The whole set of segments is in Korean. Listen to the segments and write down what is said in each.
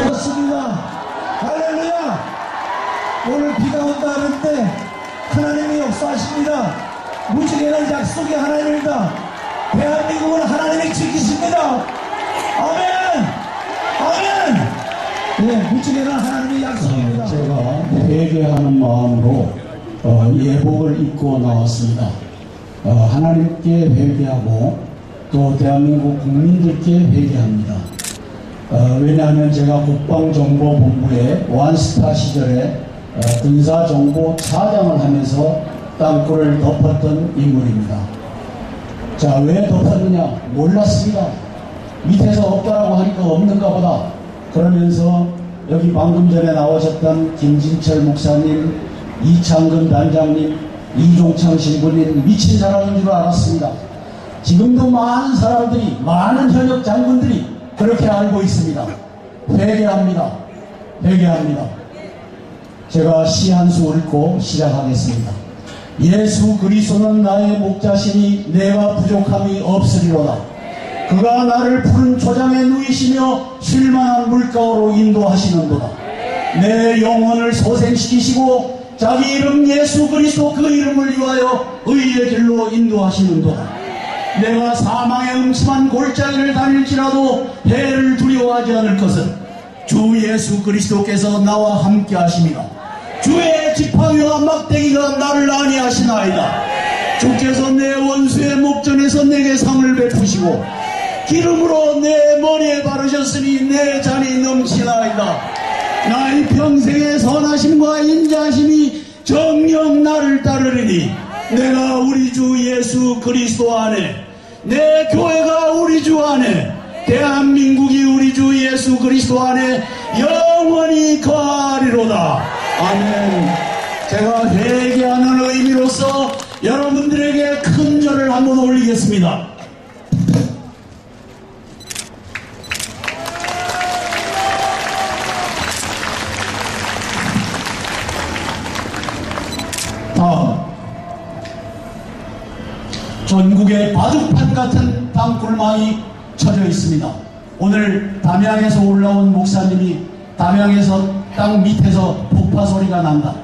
좋습니다. 할렐루야. 오늘 비가 온다 할 때 하나님이 역사하십니다. 무지개는 약속의 하나님입니다. 대한민국은 하나님이 지키십니다. 아멘. 아멘. 네, 무지개는 하나님의 약속입니다. 제가 회개하는 마음으로 예복을 입고 나왔습니다. 하나님께 회개하고 또 대한민국 국민들께 회개합니다. 왜냐하면 제가 국방정보본부의 원스타 시절에 군사정보 차장을 하면서 땅굴을 덮었던 인물입니다. 자, 왜 덮었느냐? 몰랐습니다. 밑에서 없다라고 하니까 없는가 보다. 그러면서 여기 방금 전에 나오셨던 김진철 목사님, 이창근 단장님, 이종창 신부님 미친 사람인 줄 알았습니다. 지금도 많은 사람들이, 많은 현역 장군들이 그렇게 알고 있습니다. 회개합니다. 회개합니다. 제가 시 한 수 읽고 시작하겠습니다. 예수 그리스도는 나의 목자시니 내가 부족함이 없으리로다. 그가 나를 푸른 초장에 누이시며 쉴만한 물가로 인도하시는도다. 내 영혼을 소생시키시고 자기 이름 예수 그리스도 그 이름을 위하여 의의 길로 인도하시는도다. 내가 사망의 음침한 골짜기를 다닐지라도 해를 두려워하지 않을 것은 주 예수 그리스도께서 나와 함께 하심이라. 주의 지팡이와 막대기가 나를 안위하시나이다. 주께서 내 원수의 목전에서 내게 상을 베푸시고 기름으로 내 머리에 바르셨으니 내 잔이 넘치나이다. 나의 평생의 선하심과 인자하심이 정녕 나를 따르리니 내가 우리 주 예수 그리스도 안에, 내 교회가 우리 주 안에, 대한민국이 우리 주 예수 그리스도 안에 영원히 거하리로다. 아멘. 제가 회개하는 의미로서 여러분들에게 큰 절을 한번 올리겠습니다. 전국에 바둑판 같은 땅굴망이 쳐져 있습니다. 오늘 담양에서 올라온 목사님이 담양에서 땅 밑에서 폭파 소리가 난다.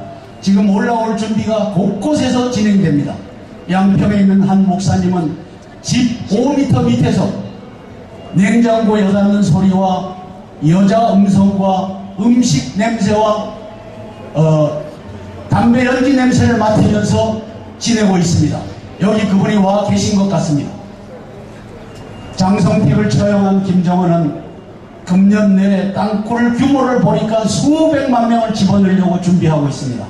지금 올라올 준비가 곳곳에서 진행됩니다. 양평에 있는 한 목사님은 집 5m 밑에서 냉장고 여닫는 소리와 여자 음성과 음식 냄새와 담배 연기 냄새를 맡으면서 지내고 있습니다. 여기 그분이 와 계신 것 같습니다. 장성택을 처형한 김정은은 금년 내에 땅굴 규모를 보니까 수백만 명을 집어넣으려고 준비하고 있습니다.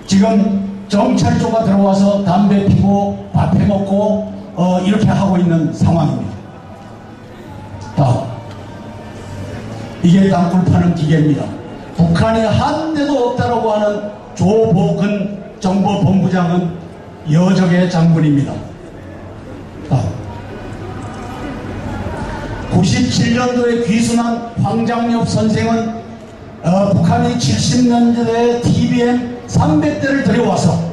지금 정찰조가 들어와서 담배 피고 밥 해먹고 이렇게 하고 있는 상황입니다. 이게 땅굴 파는 기계입니다. 북한이 한 대도 없다라고 하는 조복은 정보본부장은 여적의 장군입니다. 97년도에 귀순한 황장엽 선생은 북한이 70년대에 TBM 300대를 들여와서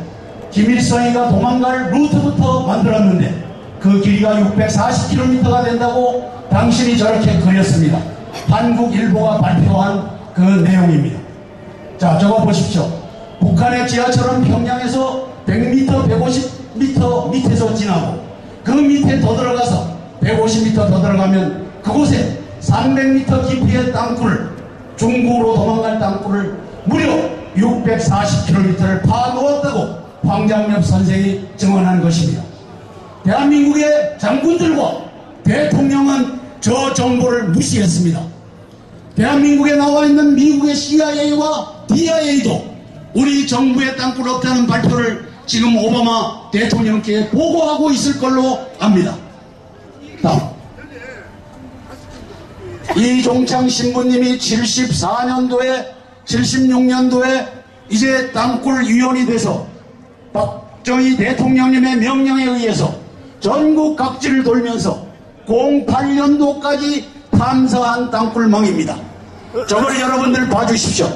김일성이가 도망갈 루트부터 만들었는데 그 길이가 640km가 된다고 당신이 저렇게 그렸습니다. 한국일보가 발표한 그 내용입니다. 자, 저거 보십시오. 북한의 지하철은 평양에서 100m, 150m 밑에서 지나고 그 밑에 더 들어가서 150m 더 들어가면 그곳에 300m 깊이의 땅굴, 중국으로 도망갈 땅굴을 무려 640km를 파놓았다고 황장엽 선생이 증언한 것입니다. 대한민국의 장군들과 대통령은 저 정보를 무시했습니다. 대한민국에 나와 있는 미국의 CIA와 DIA도 우리 정부의 땅굴 없다는 발표를 지금 오바마 대통령께 보고하고 있을 걸로 압니다. 다음. 이종창 신부님이 74년도에 76년도에 이제 땅굴 위원이 돼서 박정희 대통령님의 명령에 의해서 전국 각지를 돌면서 08년도까지 탐사한 땅굴망입니다. 저걸 여러분들 봐주십시오.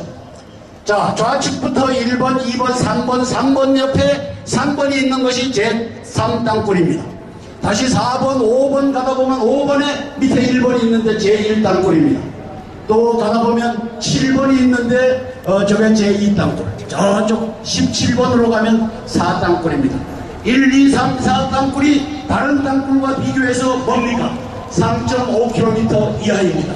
자, 좌측부터 1번, 2번, 3번, 3번 옆에 3번이 있는 것이 제3 땅굴입니다. 다시 4번, 5번 가다 보면 5번에 밑에 1번이 있는데 제1땅굴입니다. 또 가다 보면 7번이 있는데 저게 제2땅굴. 저쪽 17번으로 가면 4땅굴입니다. 1, 2, 3, 4땅굴이 다른 땅굴과 비교해서 뭡니까? 3.5km 이하입니다.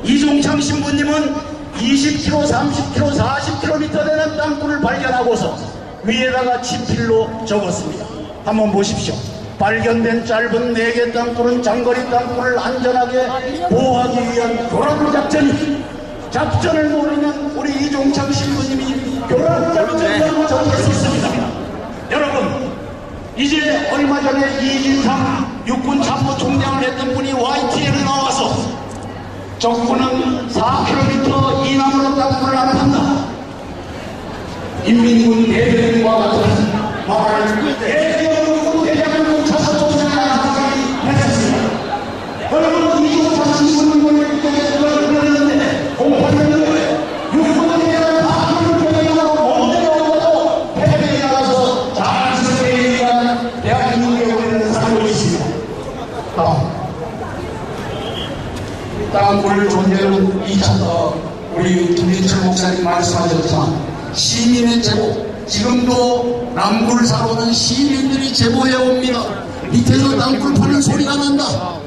이종창 신부님은 20km, 30km, 40km 되는 땅굴을 발견하고서 위에다가 친필로 적었습니다. 한번 보십시오. 발견된 짧은 4개 땅굴은 장거리 땅굴을 안전하게 보호하기 위한 교란 작전을 모르는 우리 이종창 신부님이 교란 작전이라고 적었습니다. 여러분, 이제 얼마 전에 이진상 육군 참모총장을 했던 분이 YTN에 나와서 적군은 4km 이남으로 땅굴을 안 한다. 인민군 대변인과 같은 말을 대한민국 대장군 참모총장이 했습니다. 여러분, 이종창 신부님을 그랬는데 공판했는데 육군에 대한 4km 이남으로 못 내려오고 해외에 나가서 자연스럽게 얘기하는 대한민국에 우리는 살고 있습니다. 땅굴 존재는 우리 김진철 목사님 말씀하셨지만 시민의 제보, 지금도 남굴 살아오는 시민들이 제보해옵니다. 밑에서 땅굴 파는 소리가 난다.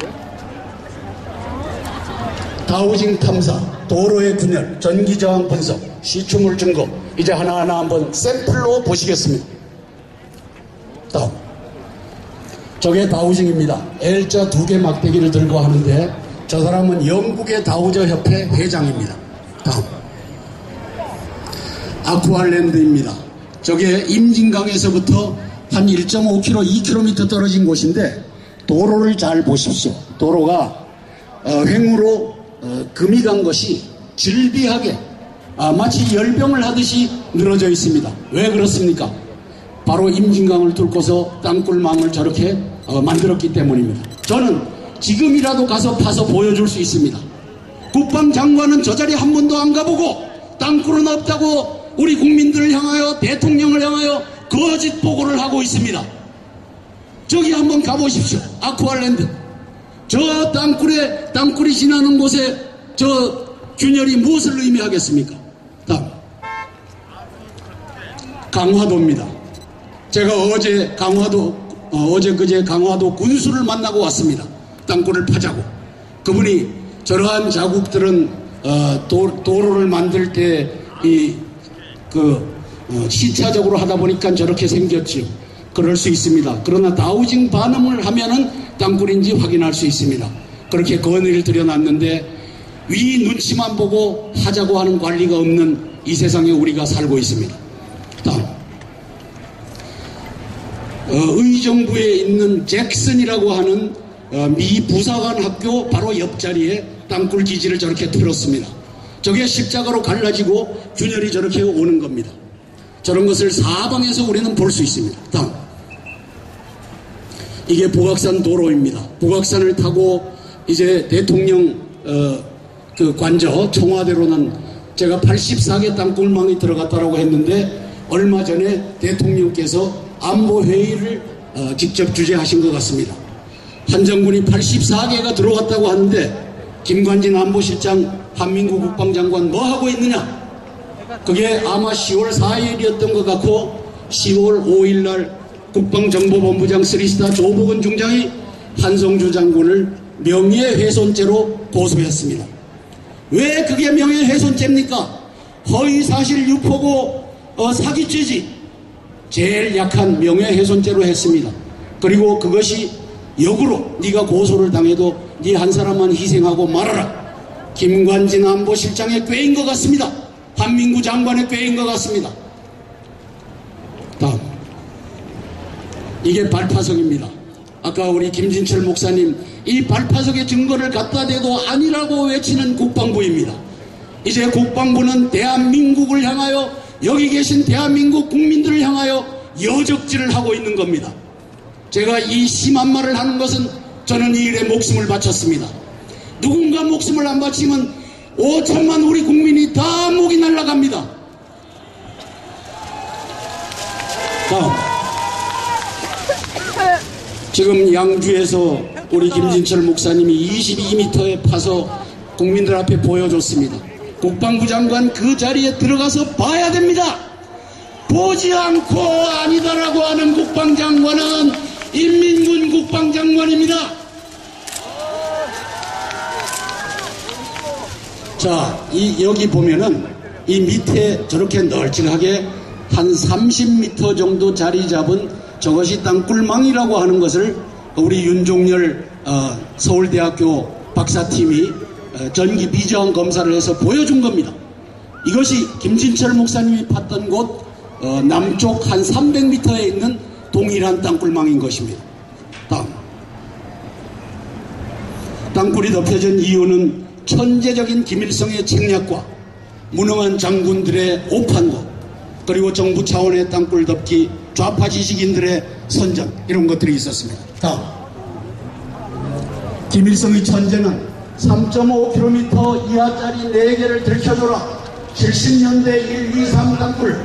다우징 탐사, 도로의 균열, 전기저항 분석, 시추물 증거, 이제 하나하나 한번 샘플로 보시겠습니다. 다음, 저게 다우징입니다. L자 2개 막대기를 들고 하는데 저 사람은 영국의 다우저 협회 회장입니다. 다음, 아쿠아랜드입니다. 저게 임진강에서부터 한 1.5km, 2km 떨어진 곳인데 도로를 잘 보십시오. 도로가 횡으로 금이 간 것이 질비하게 마치 열병을 하듯이 늘어져 있습니다. 왜 그렇습니까? 바로 임진강을 뚫고서 땅굴망을 저렇게 만들었기 때문입니다. 저는 지금이라도 가서 파서 보여줄 수 있습니다. 국방장관은 저 자리 한 번도 안 가보고 땅굴은 없다고 우리 국민들을 향하여, 대통령을 향하여 거짓 보고를 하고 있습니다. 저기 한번 가보십시오. 아쿠아랜드. 저 땅굴이 지나는 곳에 저 균열이 무엇을 의미하겠습니까? 다음, 강화도입니다. 제가 어제 강화도 군수를 만나고 왔습니다. 땅굴을 파자고. 그분이 저러한 자국들은 도로를 만들 때 시차적으로 하다 보니까 저렇게 생겼지요. 그럴 수 있습니다. 그러나 다우징 반응을 하면은 땅굴인지 확인할 수 있습니다. 그렇게 건의를 드려놨는데 위 눈치만 보고 하자고 하는 관리가 없는 이 세상에 우리가 살고 있습니다. 다음, 의정부에 있는 잭슨이라고 하는 미 부사관 학교 바로 옆자리에 땅굴 기지를 저렇게 틀었습니다. 저게 십자가로 갈라지고 균열이 저렇게 오는 겁니다. 저런 것을 사방에서 우리는 볼 수 있습니다. 다음, 이게 북악산 도로입니다. 북악산을 타고 이제 대통령 관저 청와대로는 제가 84개 땅굴망이 들어갔다라고 했는데 얼마 전에 대통령께서 안보회의를 직접 주재하신 것 같습니다. 한 장군이 84개가 들어갔다고 하는데 김관진 안보실장, 한민구 국방장관 뭐 하고 있느냐? 그게 아마 10월 4일이었던 것 같고 10월 5일 날 국방정보본부장 3스타 조복은 중장이 한성주 장군을 명예훼손죄로 고소했습니다. 왜 그게 명예훼손죄입니까? 허위사실 유포고 사기죄지. 제일 약한 명예훼손죄로 했습니다. 그리고 그것이 역으로 네가 고소를 당해도 네 한 사람만 희생하고 말아라. 김관진 안보실장의 꾀인 것 같습니다. 한민구 장관의 꾀인 것 같습니다. 다음, 이게 발파석입니다. 아까 우리 김진철 목사님 이 발파석의 증거를 갖다 대도 아니라고 외치는 국방부입니다. 이제 국방부는 대한민국을 향하여, 여기 계신 대한민국 국민들을 향하여 여적질을 하고 있는 겁니다. 제가 이 심한 말을 하는 것은 저는 이 일에 목숨을 바쳤습니다. 누군가 목숨을 안 바치면 5천만 우리 국민이 다 목이 날아갑니다. 다음, 지금 양주에서 우리 김진철 목사님이 22m에 파서 국민들 앞에 보여줬습니다. 국방부 장관 그 자리에 들어가서 봐야 됩니다. 보지 않고 아니다라고 하는 국방장관은 인민군 국방장관입니다. 자, 여기 보면은 이 밑에 저렇게 널찍하게 한 30m 정도 자리 잡은 저것이 땅굴망이라고 하는 것을 우리 윤종열 서울대학교 박사팀이 전기 비저항 검사를 해서 보여준 겁니다. 이것이 김진철 목사님이 팠던 곳 남쪽 한 300m에 있는 동일한 땅굴망인 것입니다. 다음. 땅굴이 덮여진 이유는 천재적인 김일성의 책략과 무능한 장군들의 오판과 그리고 정부 차원의 땅굴 덮기, 좌파 지식인들의 선전, 이런 것들이 있었습니다. 다음. 김일성의 천재는 3.5km 이하짜리 4개를 들켜줘라. 70년대 1, 2, 3 땅굴,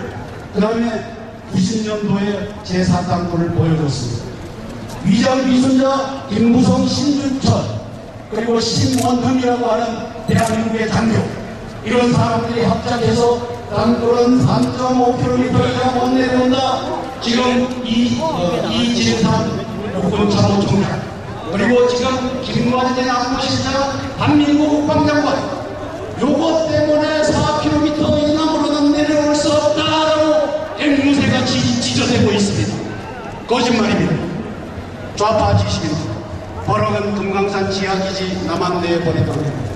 그 다음에 90년도에 제4 땅굴을 보여줬습니다. 위장 비순자 김무성, 신준천, 그리고 신원흠이라고 하는 대한민국의 장교, 이런 사람들이 합작해서 땅굴은 3.5km 이상 내려온다. 지금 이진상 국군참모 총장, 그리고 지금 김관진 안보실장, 한민국 국방장관, 요것 때문에 4km 이상으로는 내려올 수 없다라고 앵무새같이 찢어대고 있습니다. 거짓말입니다. 좌파 지식입니다. 버럭은 금강산 지하기지 남한내에 버리도록 합니다.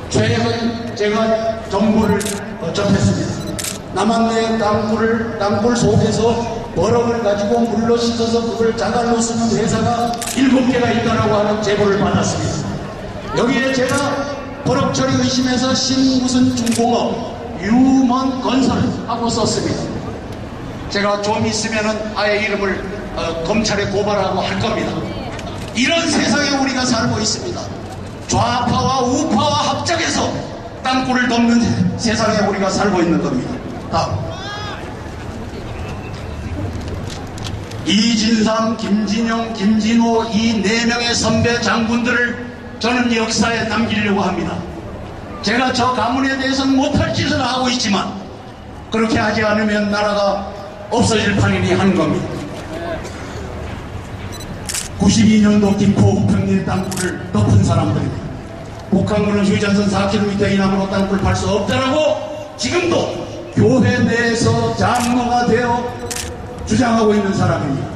최근 제가 정보를 접했습니다. 남한내 땅굴 속에서 버럭을 가지고 물로 씻어서 그걸 자갈로 쓰는 회사가 7개가 있다라고 하는 제보를 받았습니다. 여기에 제가 버럭 처리 의심해서 신무슨 중공업 유먼 건설하고 썼습니다. 제가 좀 있으면은 아예 이름을 검찰에 고발하고 할 겁니다. 이런 세상에 우리가 살고 있습니다. 좌파와 우파와 합작해서 땅굴을 덮는 세상에 우리가 살고 있는 겁니다. 다음. 이진삼, 김진영, 김진호 이 4명의 선배 장군들을 저는 역사에 남기려고 합니다. 제가 저 가문에 대해서는 못할 짓을 하고 있지만 그렇게 하지 않으면 나라가 없어질 판이니 하는 겁니다. 92년도 김포 우평리 땅굴을 덮은 사람들입니다. 북한군은 휴전선 4km 이남으로 땅굴 팔 수 없다라고 지금도 교회 내에서 장로가 되어 주장하고 있는 사람입니다.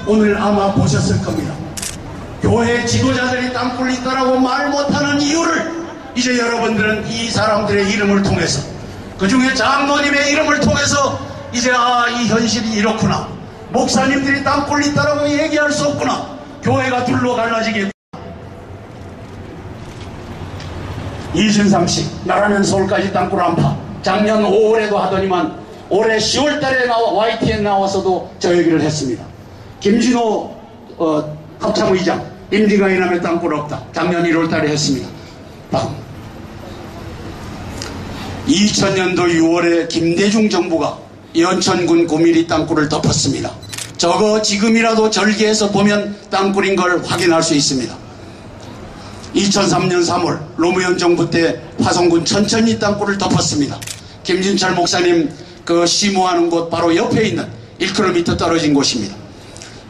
오늘 아마 보셨을 겁니다. 교회 지도자들이 땅굴이 있다라고 말 못하는 이유를 이제 여러분들은 이 사람들의 이름을 통해서, 그 중에 장로님의 이름을 통해서 이제 이 현실이 이렇구나, 목사님들이 땅굴이 있다라고 얘기할 수 없구나, 교회가 둘로 갈라지겠구나. 이진삼씨 나라면 서울까지 땅굴 안 파. 작년 5월에도 하더니만 올해 10월달에 YTN 나와서도 저 얘기를 했습니다. 김진호 합참의장 임진강 이남에 땅굴 없다. 작년 1월달에 했습니다. 다음. 2000년도 6월에 김대중 정부가 연천군 9mm 땅굴을 덮었습니다. 저거 지금이라도 절개해서 보면 땅굴인 걸 확인할 수 있습니다. 2003년 3월 노무현 정부 때 화성군 천천히 땅굴을 덮었습니다. 김진철 목사님 그 시무하는 곳 바로 옆에 있는 1km 떨어진 곳입니다.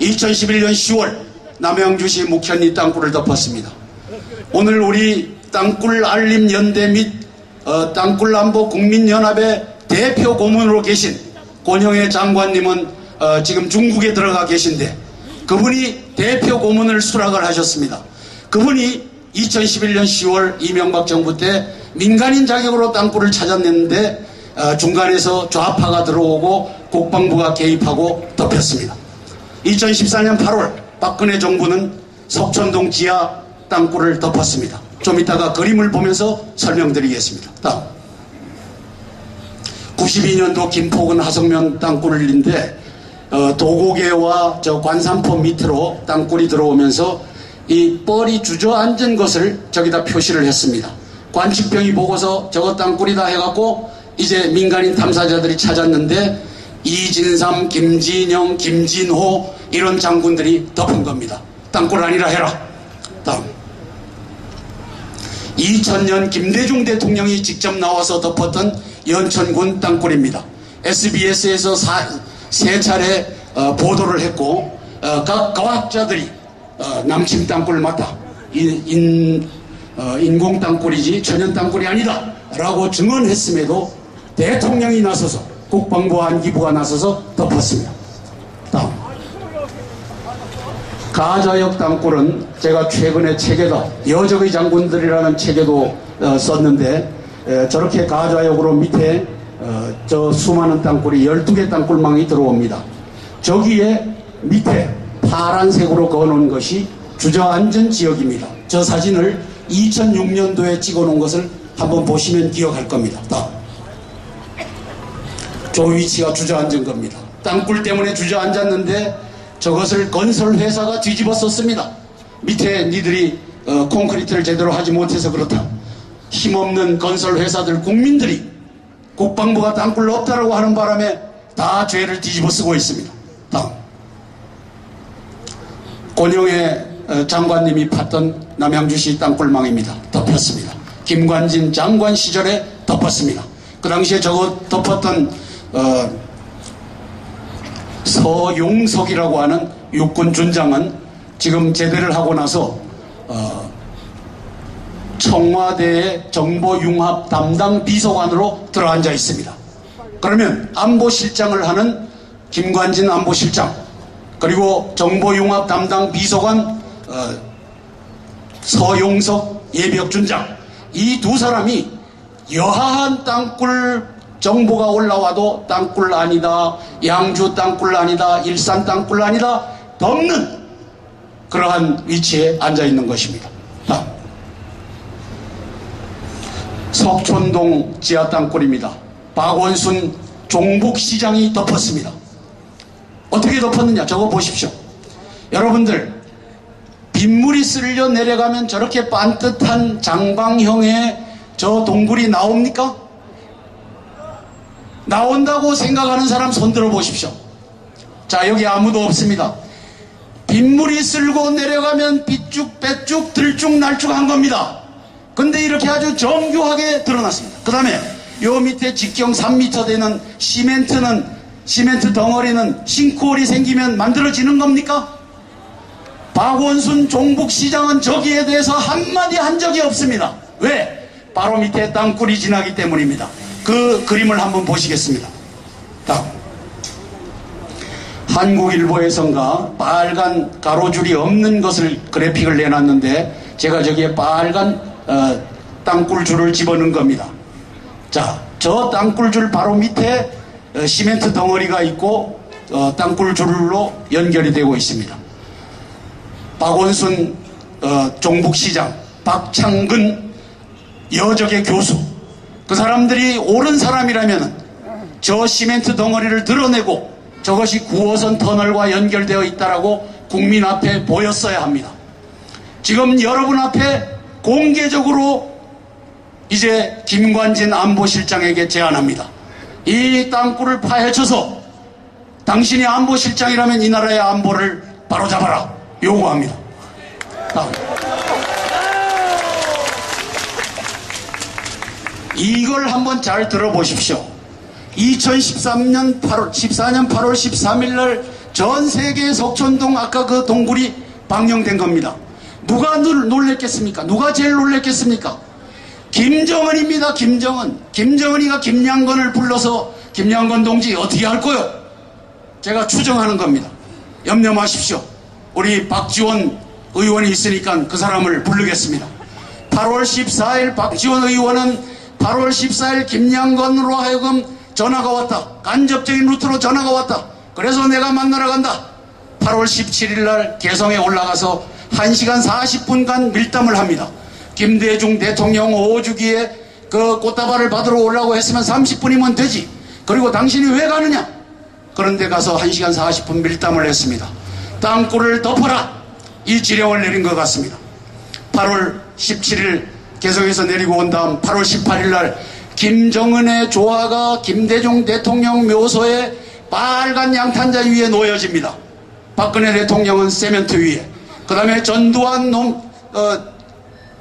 2011년 10월 남양주시 묵현리 땅굴을 덮었습니다. 오늘 우리 땅굴 알림 연대 및 땅굴 안보 국민연합의 대표 고문으로 계신 권영애 장관님은 지금 중국에 들어가 계신데 그분이 대표 고문을 수락을 하셨습니다. 그분이 2011년 10월 이명박 정부 때 민간인 자격으로 땅굴을 찾아냈는데 중간에서 좌파가 들어오고 국방부가 개입하고 덮였습니다. 2014년 8월 박근혜 정부는 석천동 지하 땅굴을 덮었습니다. 좀 이따가 그림을 보면서 설명드리겠습니다. 다음. 92년도 김포군 하성면 땅굴인데 도고개와 저 관산포 밑으로 땅굴이 들어오면서 이 뻘이 주저앉은 것을 저기다 표시를 했습니다. 관측병이 보고서 저거 땅굴이다 해갖고 이제 민간인 탐사자들이 찾았는데 이진삼, 김진영, 김진호 이런 장군들이 덮은 겁니다. 땅굴 아니라 해라. 다음. 2000년 김대중 대통령이 직접 나와서 덮었던 연천군 땅굴입니다. SBS에서 세 차례 보도를 했고 각 과학자들이 남침 땅굴 맞다. 인공 땅굴이지 천연 땅굴이 아니다 라고 증언했음에도 대통령이 나서서 국방부 안기부가 나서서 덮었습니다. 다음. 가자역 땅굴은 제가 최근에 책에다 여적의 장군들이라는 책에도 썼는데 저렇게 가자역으로 밑에 저 수많은 땅굴이 12개 땅굴망이 들어옵니다. 저기에 밑에 파란색으로 그어놓은 것이 주저앉은 지역입니다. 저 사진을 2006년도에 찍어놓은 것을 한번 보시면 기억할 겁니다. 다음. 저 위치가 주저앉은 겁니다. 땅굴 때문에 주저앉았는데 저것을 건설회사가 뒤집었었습니다. 밑에 니들이 콘크리트를 제대로 하지 못해서 그렇다. 힘없는 건설회사들 국민들이 국방부가 땅굴 없다라고 하는 바람에 다 죄를 뒤집어 쓰고 있습니다. 다음. 권영애 장관님이 팠던 남양주시 땅굴망입니다. 덮었습니다. 김관진 장관 시절에 덮었습니다. 그 당시에 저거 덮었던 서용석이라고 하는 육군 준장은 지금 제대를 하고 나서 청와대의 정보융합 담당 비서관으로 들어앉아 있습니다. 그러면 안보실장을 하는 김관진 안보실장 그리고 정보융합 담당 비서관 서용석 예비역준장 이 두 사람이 여하한 땅굴 정보가 올라와도 땅굴 아니다, 양주 땅굴 아니다, 일산 땅굴 아니다 덮는 그러한 위치에 앉아 있는 것입니다. 석촌동 지하 땅굴입니다. 박원순 종북시장이 덮었습니다. 어떻게 덮었느냐 저거 보십시오. 여러분들 빗물이 쓸려 내려가면 저렇게 반듯한 장방형의 저 동굴이 나옵니까? 나온다고 생각하는 사람 손 들어 보십시오. 자, 여기 아무도 없습니다. 빗물이 쓸고 내려가면 빗쭉 빼쭉 들쭉날쭉한 겁니다. 근데 이렇게 아주 정교하게 드러났습니다. 그 다음에 요 밑에 직경 3m 되는 시멘트 덩어리는 싱크홀이 생기면 만들어지는 겁니까? 박원순 종북시장은 저기에 대해서 한마디 한 적이 없습니다. 왜? 바로 밑에 땅굴이 지나기 때문입니다. 그 그림을 한번 보시겠습니다. 다음. 한국일보에선가 빨간 가로줄이 없는 것을 그래픽을 내놨는데 제가 저기에 빨간 땅굴줄을 집어넣은 겁니다. 자, 저 땅굴줄 바로 밑에 시멘트 덩어리가 있고 땅굴줄로 연결이 되고 있습니다. 박원순 종북시장, 박창근 여적의 교수 그 사람들이 옳은 사람이라면 저 시멘트 덩어리를 드러내고 저것이 9호선 터널과 연결되어 있다라고 국민 앞에 보였어야 합니다. 지금 여러분 앞에 공개적으로 이제 김관진 안보실장에게 제안합니다. 이 땅굴을 파헤쳐서 당신이 안보실장이라면 이 나라의 안보를 바로잡아라 요구합니다. 다음. 이걸 한번 잘 들어보십시오. 2014년 8월 13일 날 전 세계 석촌동 아까 그 동굴이 방영된 겁니다. 누가 놀랬겠습니까? 누가 제일 놀랬겠습니까? 김정은입니다. 김정은. 김정은이가 김양건을 불러서 김양건 동지 어떻게 할 거요? 제가 추정하는 겁니다. 염려 마십시오. 우리 박지원 의원이 있으니까 그 사람을 부르겠습니다. 8월 14일 박지원 의원은 8월 14일 김양건으로 하여금 전화가 왔다. 간접적인 루트로 전화가 왔다. 그래서 내가 만나러 간다. 8월 17일 날 개성에 올라가서 1시간 40분간 밀담을 합니다. 김대중 대통령 5주기에 그 꽃다발을 받으러 오려고 했으면 30분이면 되지. 그리고 당신이 왜 가느냐? 그런데 가서 1시간 40분 밀담을 했습니다. 땅굴을 덮어라. 이 지령을 내린 것 같습니다. 8월 17일 개성에서 내리고 온 다음 8월 18일 날 김정은의 조화가 김대중 대통령 묘소에 빨간 양탄자 위에 놓여집니다. 박근혜 대통령은 세멘트 위에, 그 다음에 전두환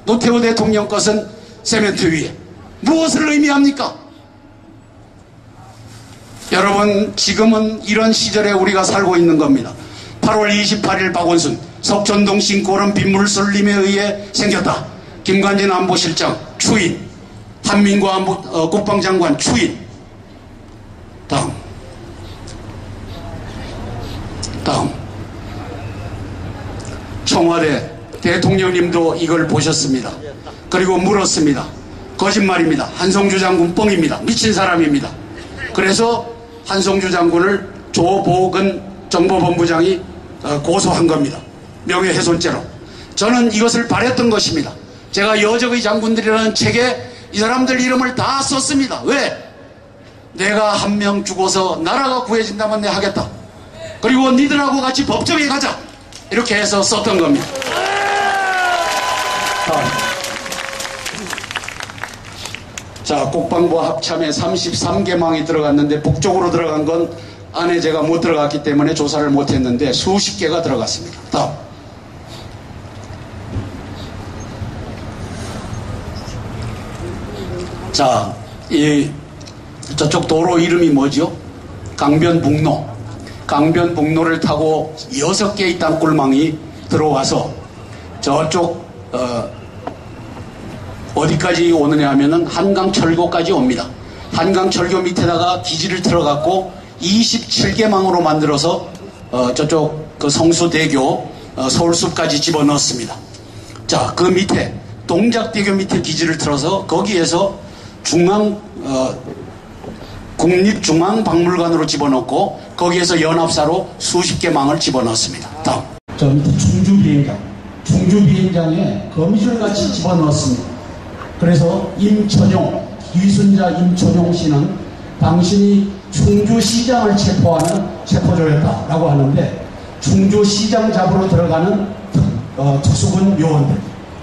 노태우 대통령 것은 세멘트 위에. 무엇을 의미합니까? 여러분, 지금은 이런 시절에 우리가 살고 있는 겁니다. 8월 28일 박원순 석촌동 싱크홀은 빗물슬림에 의해 생겼다. 김관진 안보실장 추인, 한민구 국방장관 추인. 다음 청와대 대통령님도 이걸 보셨습니다. 그리고 물었습니다. 거짓말입니다. 한성주 장군 뻥입니다. 미친 사람입니다. 그래서 한성주 장군을 조보근 정보본부장이 고소한 겁니다. 명예훼손죄로. 저는 이것을 바랬던 것입니다. 제가 여적의 장군들이라는 책에 이 사람들 이름을 다 썼습니다. 왜? 내가 한 명 죽어서 나라가 구해진다면 내가 하겠다. 그리고 니들하고 같이 법정에 가자. 이렇게 해서 썼던 겁니다. 자, 국방부 합참에 33개망이 들어갔는데 북쪽으로 들어간 건 안에 제가 못 들어갔기 때문에 조사를 못했는데 수십 개가 들어갔습니다. 다음. 자, 저쪽 도로 이름이 뭐죠? 강변북로. 강변북로를 타고 6개의 땅굴망이 들어와서 저쪽 어디까지 오느냐 하면은 한강철교까지 옵니다. 한강철교 밑에다가 기지를 틀어갖고 27개망으로 만들어서 저쪽 그 성수대교 서울숲까지 집어넣었습니다. 자, 그 밑에 동작대교 밑에 기지를 틀어서 거기에서 국립중앙박물관으로 집어넣고 거기에서 연합사로 수십 개 망을 집어넣었습니다. 다음. 저 밑에 충주비행장. 충주비행장에 거미줄같이 집어넣었습니다. 그래서 기순자 임천용 씨는 당신이 충주시장을 체포하는 체포조였다라고 하는데, 충주시장 잡으러 들어가는 특수군 요원들,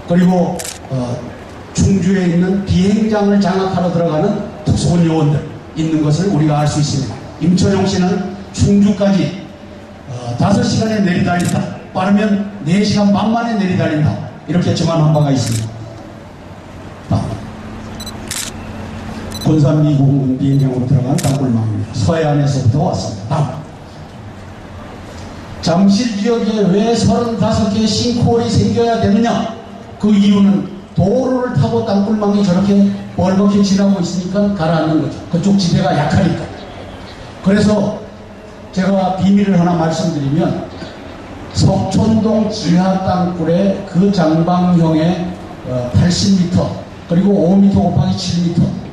그리고 충주에 있는 비행장을 장악하러 들어가는 특수군 요원들 있는 것을 우리가 알 수 있습니다. 임천용 씨는 충주까지 5시간에 내리달린다. 빠르면 4시간 반 만에 내리달린다. 이렇게 증언한 바가 있습니다. 군산미공군 비행장으로 들어간 땅굴망입니다. 서해안에서부터 왔습니다. 다음. 잠실 지역에 왜 35개의 싱크홀이 생겨야 되느냐? 그 이유는 도로를 타고 땅굴망이 저렇게 벌겋게 지나고 있으니까 가라앉는 거죠. 그쪽 지대가 약하니까. 그래서 제가 비밀을 하나 말씀드리면, 석촌동 지하 땅굴의 그 장방형의 80m 그리고 5m 곱하기 7m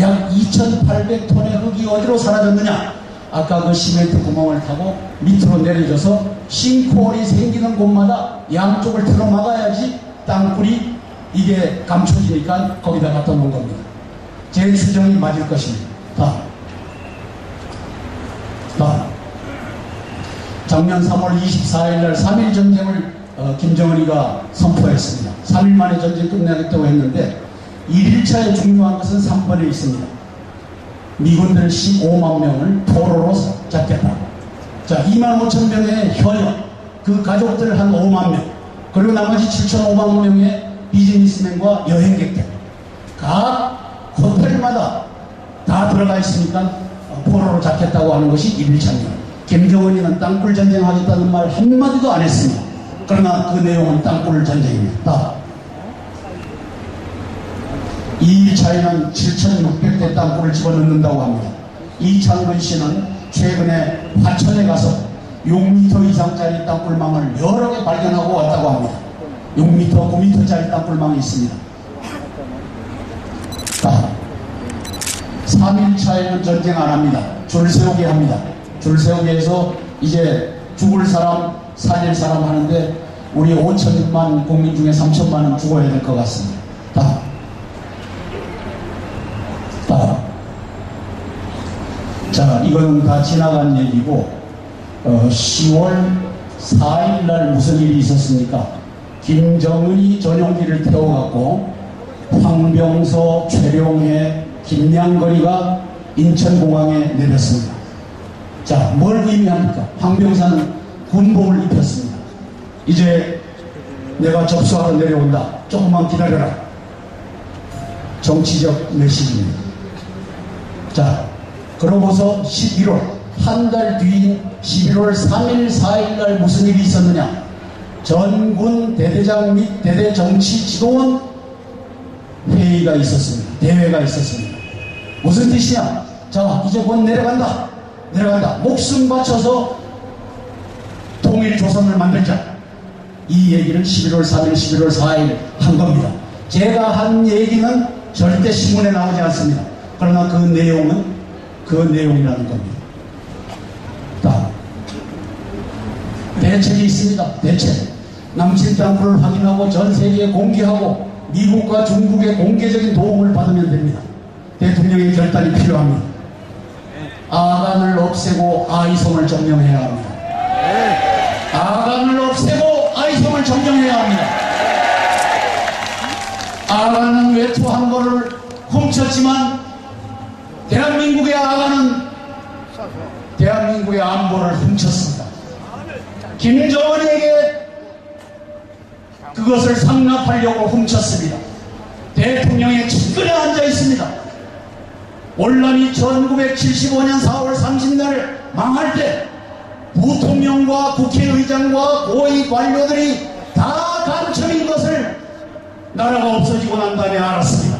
약 2,800톤의 흙이 어디로 사라졌느냐? 아까 그 시멘트 구멍을 타고 밑으로 내려져서 싱크홀이 생기는 곳마다 양쪽을 틀어막아야지 땅굴이 이게 감춰지니까 거기다 갖다 놓은 겁니다. 제 추정이 맞을 것입니다. 작년 3월 24일 날 3.1 전쟁을 김정은이가 선포했습니다. 3일 만에 전쟁 끝내겠다고 했는데 1일차에 중요한 것은 3번에 있습니다. 미군들 15만 명을 포로로 잡겠다. 자, 2만 5천 명의 현역, 그 가족들 한 5만 명, 그리고 나머지 7,500만 명의 비즈니스맨과 여행객들, 각 호텔마다 다 들어가 있으니까 포로로 잡겠다고 하는 것이 1일차입니다. 김정은이는 땅굴 전쟁하겠다는 말 한마디도 안 했습니다. 그러나 그 내용은 땅굴 전쟁입니다. 2일차에는 7,600대 땅굴을 집어넣는다고 합니다. 이창근 씨는 최근에 화천에 가서 6m 이상짜리 땅굴망을 여러 개 발견하고 왔다고 합니다. 6m, 9m짜리 땅굴망이 있습니다. 3일차에는 전쟁 안 합니다. 줄 세우게 합니다. 줄 세우게 해서 이제 죽을 사람, 살릴 사람 하는데 우리 5천만 국민 중에 3천만은 죽어야 될 것 같습니다. 자, 이거는 다 지나간 얘기고 10월 4일 날 무슨 일이 있었습니까? 김정은이 전용기를 태워갖고 황병서, 최룡해, 김양거리가 인천공항에 내렸습니다. 자, 뭘 의미합니까? 황병사는 군복을 입혔습니다. 이제 내가 접수하러 내려온다. 조금만 기다려라. 정치적 메시지입니다. 자, 그러고서 11월, 한 달 뒤인 11월 3일, 4일 날 무슨 일이 있었느냐? 전군 대대장 및 대대정치 지도원 회의가 있었습니다. 대회가 있었습니다. 무슨 뜻이냐? 자, 이제 곧 내려간다. 목숨 바쳐서 통일 조선을 만들자. 이 얘기를 11월 3일, 11월 4일 한 겁니다. 제가 한 얘기는 절대 신문에 나오지 않습니다. 그러나 그 내용은 그 내용이라는 겁니다. 자, 대책이 있습니다. 대책. 남친 땅굴을 확인하고 전 세계에 공개하고 미국과 중국의 공개적인 도움을 받으면 됩니다. 대통령의 결단이 필요합니다. 아간을 없애고 아이성을 점령해야 합니다. 아간을 없애고 아이성을 점령해야 합니다. 아간은 외투 한 벌을 훔쳤지만 대한민국의 아간은 대한민국의 안보를 훔쳤습니다. 김정은에게 그것을 상납하려고 훔쳤습니다. 대통령의 측근에 앉아 있습니다. 월남이 1975년 4월 30일 망할 때 부통령과 국회의장과 고위 관료들이 다 간첩인 것을 나라가 없어지고 난 다음에 알았습니다.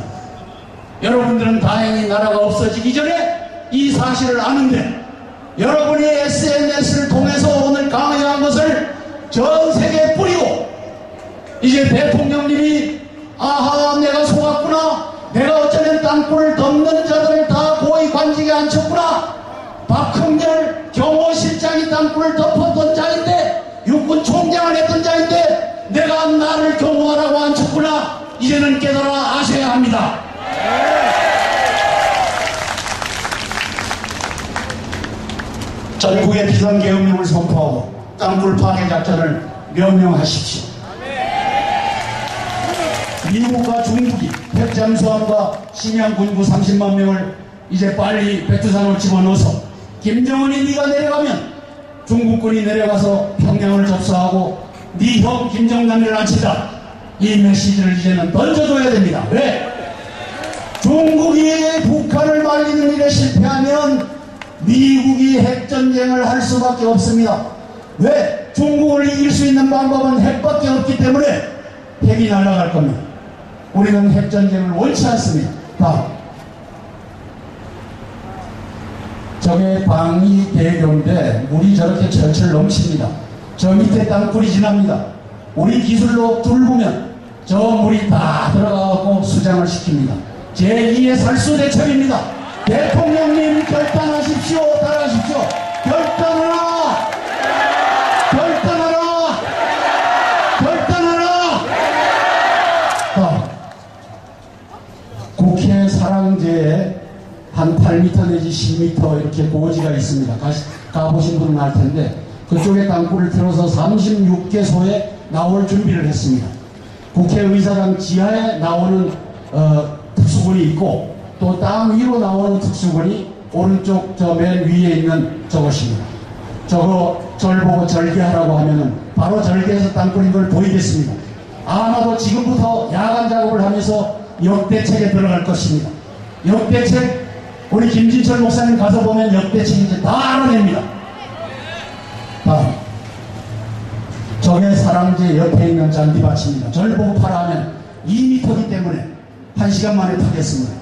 여러분들은 다행히 나라가 없어지기 전에 이 사실을 아는데 여러분이 SNS를 통해서 오늘 강요한 것을 전 세계에 뿌리고 이제 대통령님이 아하 내가 속았구나, 내가 어쩌면 땅굴을 덮는 자들을 다 고위 관직에 앉혔구나, 박흥렬 경호실장이 땅굴을 덮었던 자인데 육군 총장을 했던 자인데 내가 나를 경호하라고 앉혔구나, 이제는 깨달아 아셔야 합니다. 전국의 비상계엄령을 선포하고 땅굴 파괴 작전을 명령하십시오. 미국과 중국이 핵잠수함과 심양 군부 30만 명을 이제 빨리 백두산으로 집어넣어서 김정은이 네가 내려가면 중국군이 내려가서 평양을 접수하고 네 형 김정남을 앉힌다. 이 메시지를 이제는 던져줘야 됩니다. 왜? 중국이 북한을 말리는 일에 실패하면 미국이 핵전쟁을 할 수밖에 없습니다. 왜? 중국을 이길 수 있는 방법은 핵밖에 없기 때문에 핵이 날아갈 겁니다. 우리는 핵전쟁을 원치 않습니다. 다음. 저게 방위 대교인데 물이 저렇게 철철 넘칩니다. 저 밑에 땅굴이 지납니다. 우리 기술로 뚫으면 저 물이 다 들어가고 수장을 시킵니다. 제2의 살수대첩입니다. 대통령님 결단하십시오. 따라하십시오. 결단하라! 결단하라! 결단하라! 국회 사랑제에 한 8m 내지 10m 이렇게 고지가 있습니다. 가보신 분은 알 텐데 그쪽에 땅굴을 틀어서 36개소에 나올 준비를 했습니다. 국회의사당 지하에 나오는 특수군이 있고 또 땅 위로 나오는 특수군이 오른쪽 저 맨 위에 있는 저것입니다. 저거 절 보고 절개하라고 하면은 바로 절개해서 땅굴인 걸 보이겠습니다. 아마도 지금부터 야간 작업을 하면서 역대책에 들어갈 것입니다. 역대책 우리 김진철 목사님 가서 보면 역대책 이제 다 알아냅니다. 다음. 저게 사랑제 옆에 있는 잔디밭입니다. 절 보고 파라 하면 2m이기 때문에 1시간 만에 타겠습니다.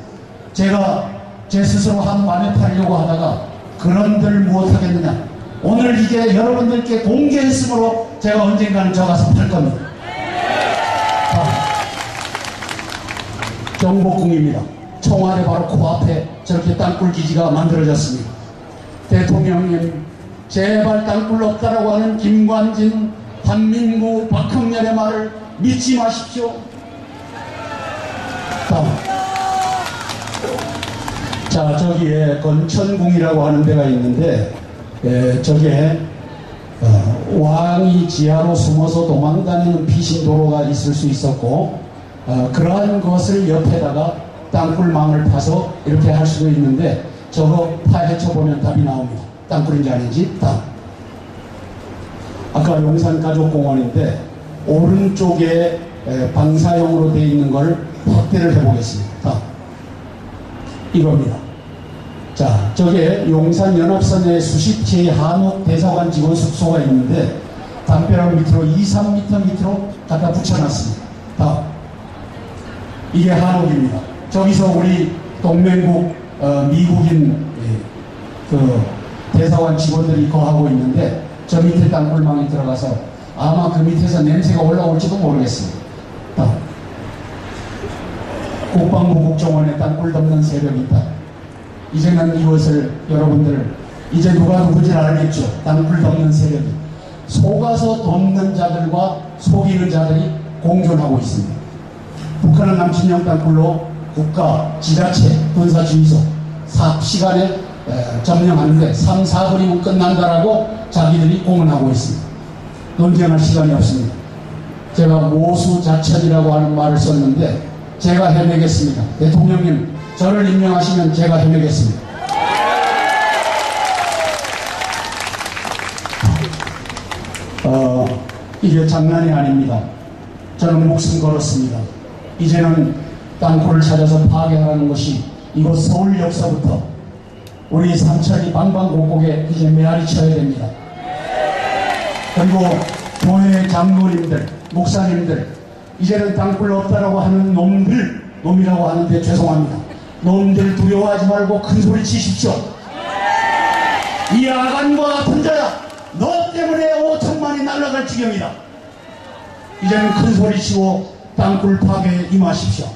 제가 제 스스로 한 밤에 팔려고 하다가 그런들 무엇하겠느냐. 오늘 이제 여러분들께 공개했으므로 제가 언젠가는 저 가서 팔 겁니다. 경복궁입니다. 청와대 바로 코앞에 저렇게 땅굴 기지가 만들어졌습니다. 대통령님 제발 땅굴 없다라고 하는 김관진, 한민구, 박흥렬의 말을 믿지 마십시오. 다음. 자, 저기에 건천궁이라고 하는 데가 있는데 저기에 왕이 지하로 숨어서 도망다니는 피신도로가 있을 수 있었고 그러한 것을 옆에다가 땅굴망을 파서 이렇게 할 수도 있는데 저거 파헤쳐보면 답이 나옵니다. 땅굴인지 아닌지. 다음. 아까 용산가족공원인데 오른쪽에 방사형으로 되어 있는 걸 확대를 해보겠습니다. 자, 이겁니다. 자, 저게 용산연합선의 수십채의 한옥 대사관 직원 숙소가 있는데 담벼락 밑으로 2-3m 밑으로 갖다 붙여놨습니다. 자, 이게 한옥입니다. 저기서 우리 동맹국 미국인 그 대사관 직원들이 거하고 있는데 저 밑에 땅굴망에 들어가서 아마 그 밑에서 냄새가 올라올지도 모르겠습니다. 국방부 국정원에 땅굴 덮는 세력이 있다. 이제는 이것을 여러분들 이제 누가 누군지 알겠죠. 땅굴 덮는 세력이 속아서 돕는 자들과 속이는 자들이 공존하고 있습니다. 북한은 남친령 땅굴로 국가, 지자체, 군사주의소 삽시간에 점령하는데 3-4분이면 끝난다라고 자기들이 공언하고 있습니다. 논쟁할 시간이 없습니다. 제가 모수자천이라고 하는 말을 썼는데 제가 해내겠습니다. 대통령님 저를 임명하시면 제가 해내겠습니다. 이게 장난이 아닙니다. 저는 목숨 걸었습니다. 이제는 땅굴을 찾아서 파괴하는 것이 이곳 서울역서부터 우리 삼천리 방방곡곡에 이제 메아리 쳐야 됩니다. 그리고 교회 장로님들, 목사님들 이제는 땅굴 없다라고 하는 놈이라고 하는데 죄송합니다. 놈들 두려워하지 말고 큰 소리 치십시오. 이 아간과 같은 자야, 너 때문에 5천만이 날아갈 지경이다. 이제는 큰 소리 치고 땅굴 파괴에 임하십시오.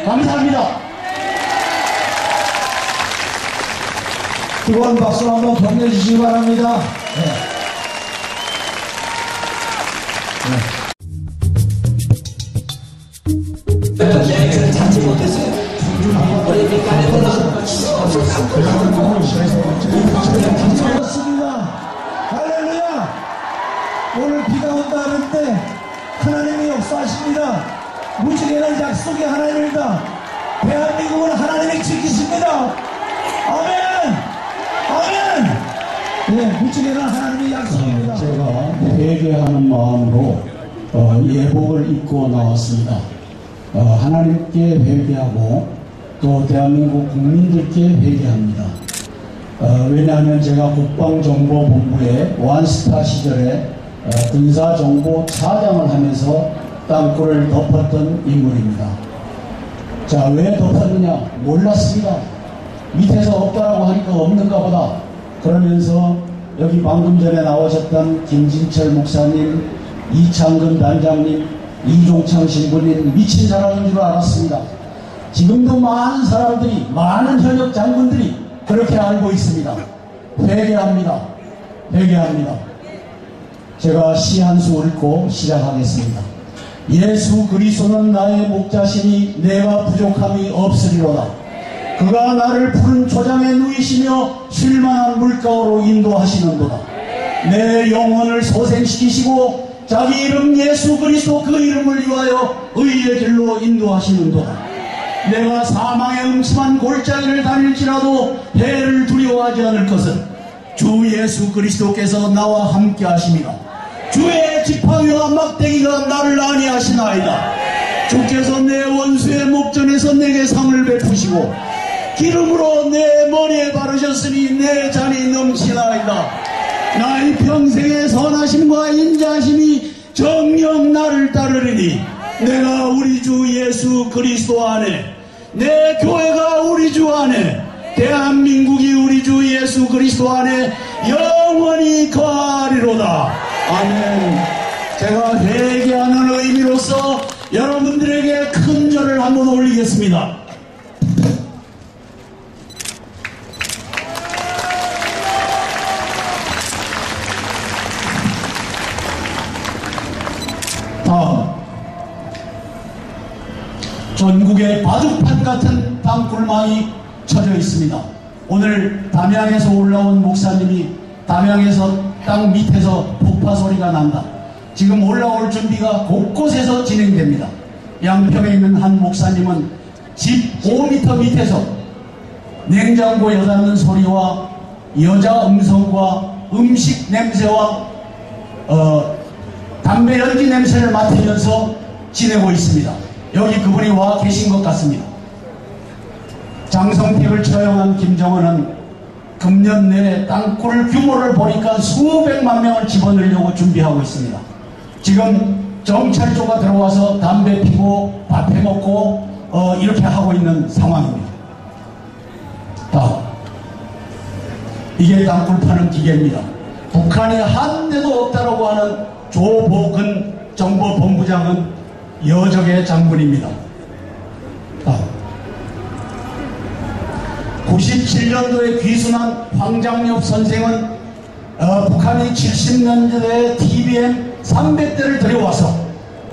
감사합니다. 뜨거운 박수 한번 보내주시기 바랍니다. 찾지 못했어요. 우리 밑간에 그렇습니다. 할렐루야. 오늘 비가 온다 하는데 하나님이 역사하십니다. 무지개는 약속의 하나님입니다. 대한민국은 하나님이 지키십니다. 아멘. 아멘. 네, 무지개는 하나님이 약속입니다. 제가 회개하는 마음으로 예복을 입고 나왔습니다. 하나님께 회개하고 또 대한민국 국민들께 회개합니다. 왜냐하면 제가 국방정보본부의 원스타 시절에 군사정보차장을 하면서 땅굴을 덮었던 인물입니다. 자, 왜 덮었느냐? 몰랐습니다. 밑에서 없다라고 하니까 없는가 보다. 그러면서 여기 방금 전에 나오셨던 김진철 목사님, 이창근 단장님, 이종창 신부님 미친 사람인 줄 알았습니다. 지금도 많은 사람들이, 많은 현역 장군들이 그렇게 알고 있습니다. 회개합니다. 회개합니다. 제가 시 한 수 읽고 시작하겠습니다. 예수 그리스도는 나의 목자시니 내가 부족함이 없으리로다. 그가 나를 푸른 초장에 누이시며 쉴만한 물가로 인도하시는도다. 내 영혼을 소생시키시고 자기 이름 예수 그리스도 그 이름을 위하여 의의 길로 인도하시는도다. 내가 사망의 음침한 골짜기를 다닐지라도 해를 두려워하지 않을 것은 주 예수 그리스도께서 나와 함께 하십니다. 주의 지팡이와 막대기가 나를 안위하시나이다. 주께서 내 원수의 목전에서 내게 상을 베푸시고 기름으로 내 머리에 바르셨으니 내 잔이 넘치나이다. 나의 평생의 선하심과 인자하심이 정녕 나를 따르리니 내가 우리 주 예수 그리스도 안에, 내 교회가 우리 주 안에, 대한민국이 우리 주 예수 그리스도 안에 영원히 거하리로다. 아멘. 제가 회개하는 의미로서 여러분들에게 큰 절을 한번 올리겠습니다. 다음, 전국에 바둑판 같은 땅굴망이 쳐져 있습니다. 오늘 담양에서 올라온 목사님이 담양에서 땅 밑에서 폭파 소리가 난다. 지금 올라올 준비가 곳곳에서 진행됩니다. 양평에 있는 한 목사님은 집 5m 밑에서 냉장고 여닫는 소리와 여자 음성과 음식 냄새와 연기 냄새를 맡으면서 지내고 있습니다. 여기 그분이 와 계신 것 같습니다. 장성택을 처형한 김정은은 금년 내에 땅굴 규모를 보니까 수백만 명을 집어넣으려고 준비하고 있습니다. 지금 정찰조가 들어와서 담배 피고 밥 해먹고 이렇게 하고 있는 상황입니다. 이게 땅굴 파는 기계입니다. 북한에 한 대도 없다라고 하는 조복은 정보본부장은 여적의 장군입니다. 97년도에 귀순한 황장엽 선생은 북한이 70년대에 TBM 300대를 들여와서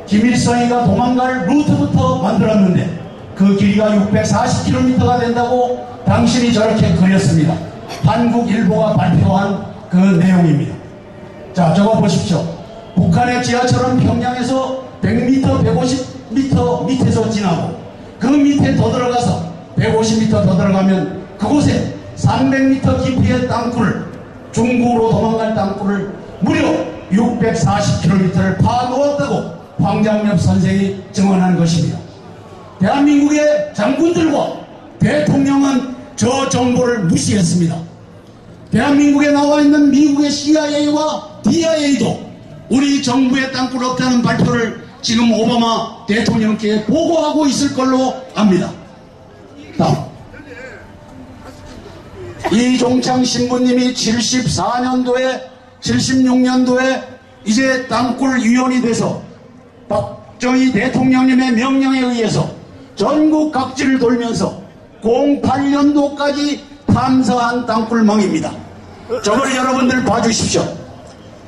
김일성이가 도망갈 루트부터 만들었는데 그 길이가 640km가 된다고 당신이 저렇게 그렸습니다. 한국일보가 발표한 그 내용입니다. 자, 저거 보십시오. 북한의 지하철은 평양에서 100m, 150m 밑에서 지나고 그 밑에 더 들어가서 150m 더 들어가면 그곳에 300m 깊이의 땅굴을, 중국으로 도망갈 땅굴을 무려 640km를 파놓았다고 황장엽 선생이 증언한 것입니다. 대한민국의 장군들과 대통령은 저 정보를 무시했습니다. 대한민국에 나와 있는 미국의 CIA와 DIA도 우리 정부의 땅굴 없다는 발표를 지금 오바마 대통령께 보고하고 있을 걸로 압니다. 다음. 이종창 신부님이 74년도에 76년도에 이제 땅굴위원이 돼서 박정희 대통령님의 명령에 의해서 전국 각지를 돌면서 08년도까지 탐사한 땅굴망입니다. 저걸 여러분들 봐주십시오.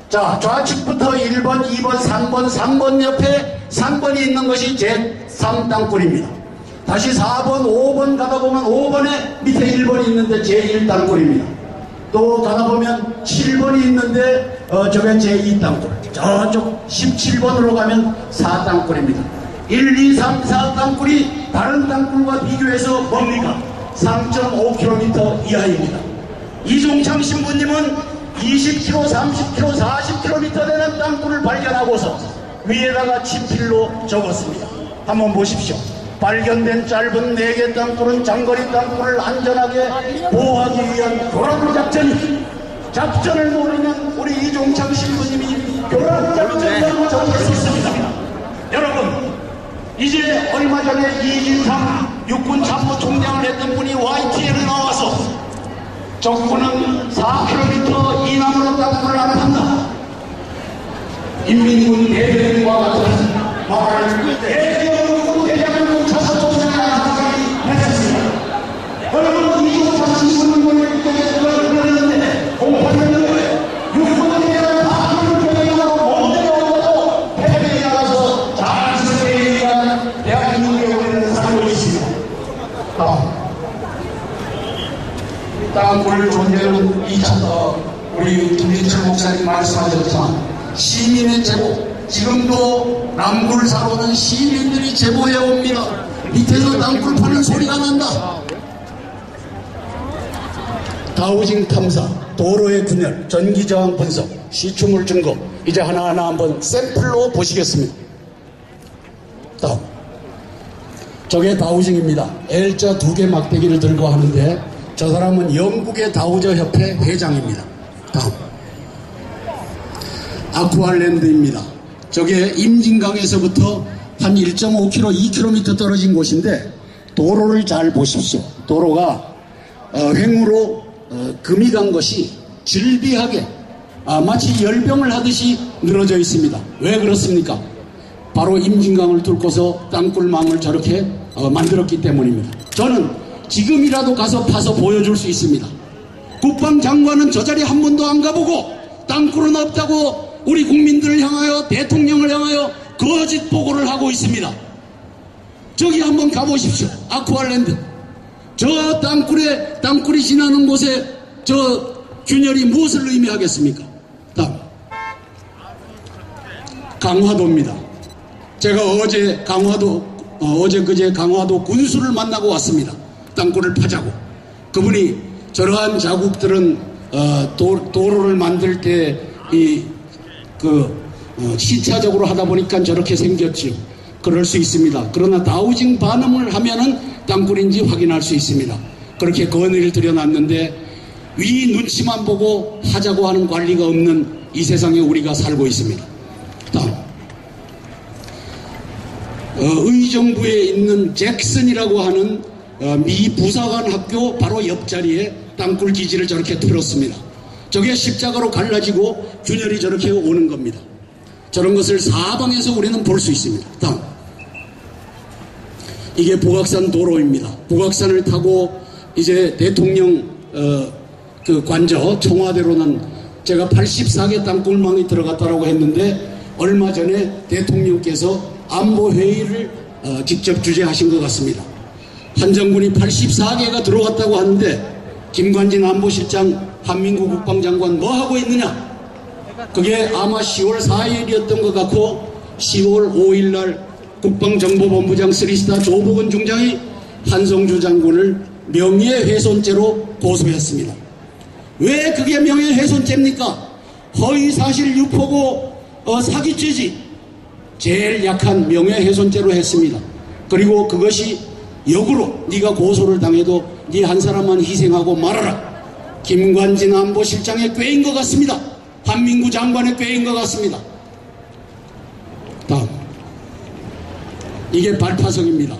자, 좌측부터 1번, 2번, 3번, 3번 옆에 3번이 있는 것이 제3 땅굴입니다. 다시 4번, 5번 가다 보면 5번에 밑에 1번이 있는데 제1 땅굴입니다. 또 가다 보면 7번이 있는데 저게 제2 땅굴. 저쪽 17번으로 가면 4 땅굴입니다. 1, 2, 3, 4 땅굴이 다른 땅굴과 비교해서 뭡니까? 3.5km 이하입니다. 이종창 신부님은 20km, 30km, 40km 되는 땅굴을 발견하고서 위에다가 친필로 적었습니다. 한번 보십시오. 발견된 짧은 4개 땅굴은 장거리 땅굴을 안전하게 보호하기 위한 교란 작전을 모르는 우리 이종창 신부님이 교란 작전이라고 적었습니다. 여러분, 이제 얼마 전에 이진상 육군 참모총장을 했던 분이 YTN에 나와서 적군은 4km 이남으로 땅굴을 안 판다. 인민군 대변인과 같은 말을 대변인 대장군 참모총장이 했습니다. 여러분, 이종창 신부님을 그랬는데 08년도에 육군 대장을 4km 못 내려오고 패배에 나가서 자연스럽게 얘기하는 대한민국에 우리는 살고 있습니다. 땅굴 존재는 우리 김진철 목사님 말씀하셨지만 시민의 제보, 지금도 남굴사로는 시민들이 제보해 옵니다. 밑에서 땅굴 파는 소리가 난다. 다우징 탐사, 도로의 균열, 전기저항 분석, 시추물 증거, 이제 하나하나 한번 샘플로 보시겠습니다. 다음. 저게 다우징입니다. L자 2개 막대기를 들고 하는데 저 사람은 영국의 다우저 협회 회장입니다. 다음. 아쿠아랜드입니다. 저게 임진강에서부터 한 1.5km, 2km 떨어진 곳인데 도로를 잘 보십시오. 도로가 횡으로 금이 간 것이 질비하게 마치 열병을 하듯이 늘어져 있습니다. 왜 그렇습니까? 바로 임진강을 뚫고서 땅굴망을 저렇게 만들었기 때문입니다. 저는 지금이라도 가서 파서 보여줄 수 있습니다. 국방장관은 저 자리 한 번도 안 가보고 땅굴은 없다고 우리 국민들을 향하여, 대통령을 향하여 거짓 보고를 하고 있습니다. 저기 한번 가보십시오. 아쿠아랜드. 저 땅굴이 지나는 곳에 저 균열이 무엇을 의미하겠습니까? 다음. 강화도입니다. 제가 어제 강화도 군수를 만나고 왔습니다. 땅굴을 파자고. 그분이 저러한 자국들은 도로를 만들 때 시차적으로 하다 보니까 저렇게 생겼지요. 그럴 수 있습니다. 그러나 다우징 반음을 하면은 땅굴인지 확인할 수 있습니다. 그렇게 건의를 드려놨는데 위 눈치만 보고 하자고 하는 관리가 없는 이 세상에 우리가 살고 있습니다. 다음, 의정부에 있는 잭슨이라고 하는 미 부사관 학교 바로 옆자리에 땅굴 기지를 저렇게 틀었습니다. 저게 십자가로 갈라지고 균열이 저렇게 오는 겁니다. 저런 것을 사방에서 우리는 볼 수 있습니다. 다음, 이게 북악산 도로입니다. 북악산을 타고 이제 대통령 그 관저 청와대로는 제가 84개 땅굴망이 들어갔다라고 했는데 얼마 전에 대통령께서 안보회의를 직접 주재하신 것 같습니다. 한 장군이 84개가 들어갔다고 하는데 김관진 안보실장 한민구 국방장관 뭐 하고 있느냐? 그게 아마 10월 4일이었던 것 같고 10월 5일 날 국방정보본부장 3스타 조복은 중장이 한성주 장군을 명예훼손죄로 고소했습니다. 왜 그게 명예훼손죄입니까? 허위사실 유포고 사기죄지. 제일 약한 명예훼손죄로 했습니다. 그리고 그것이 역으로 네가 고소를 당해도 네 한 사람만 희생하고 말아라. 김관진 안보실장의 꾀인 것 같습니다. 한민구 장관의 꾀인 것 같습니다. 다음, 이게 발파석입니다.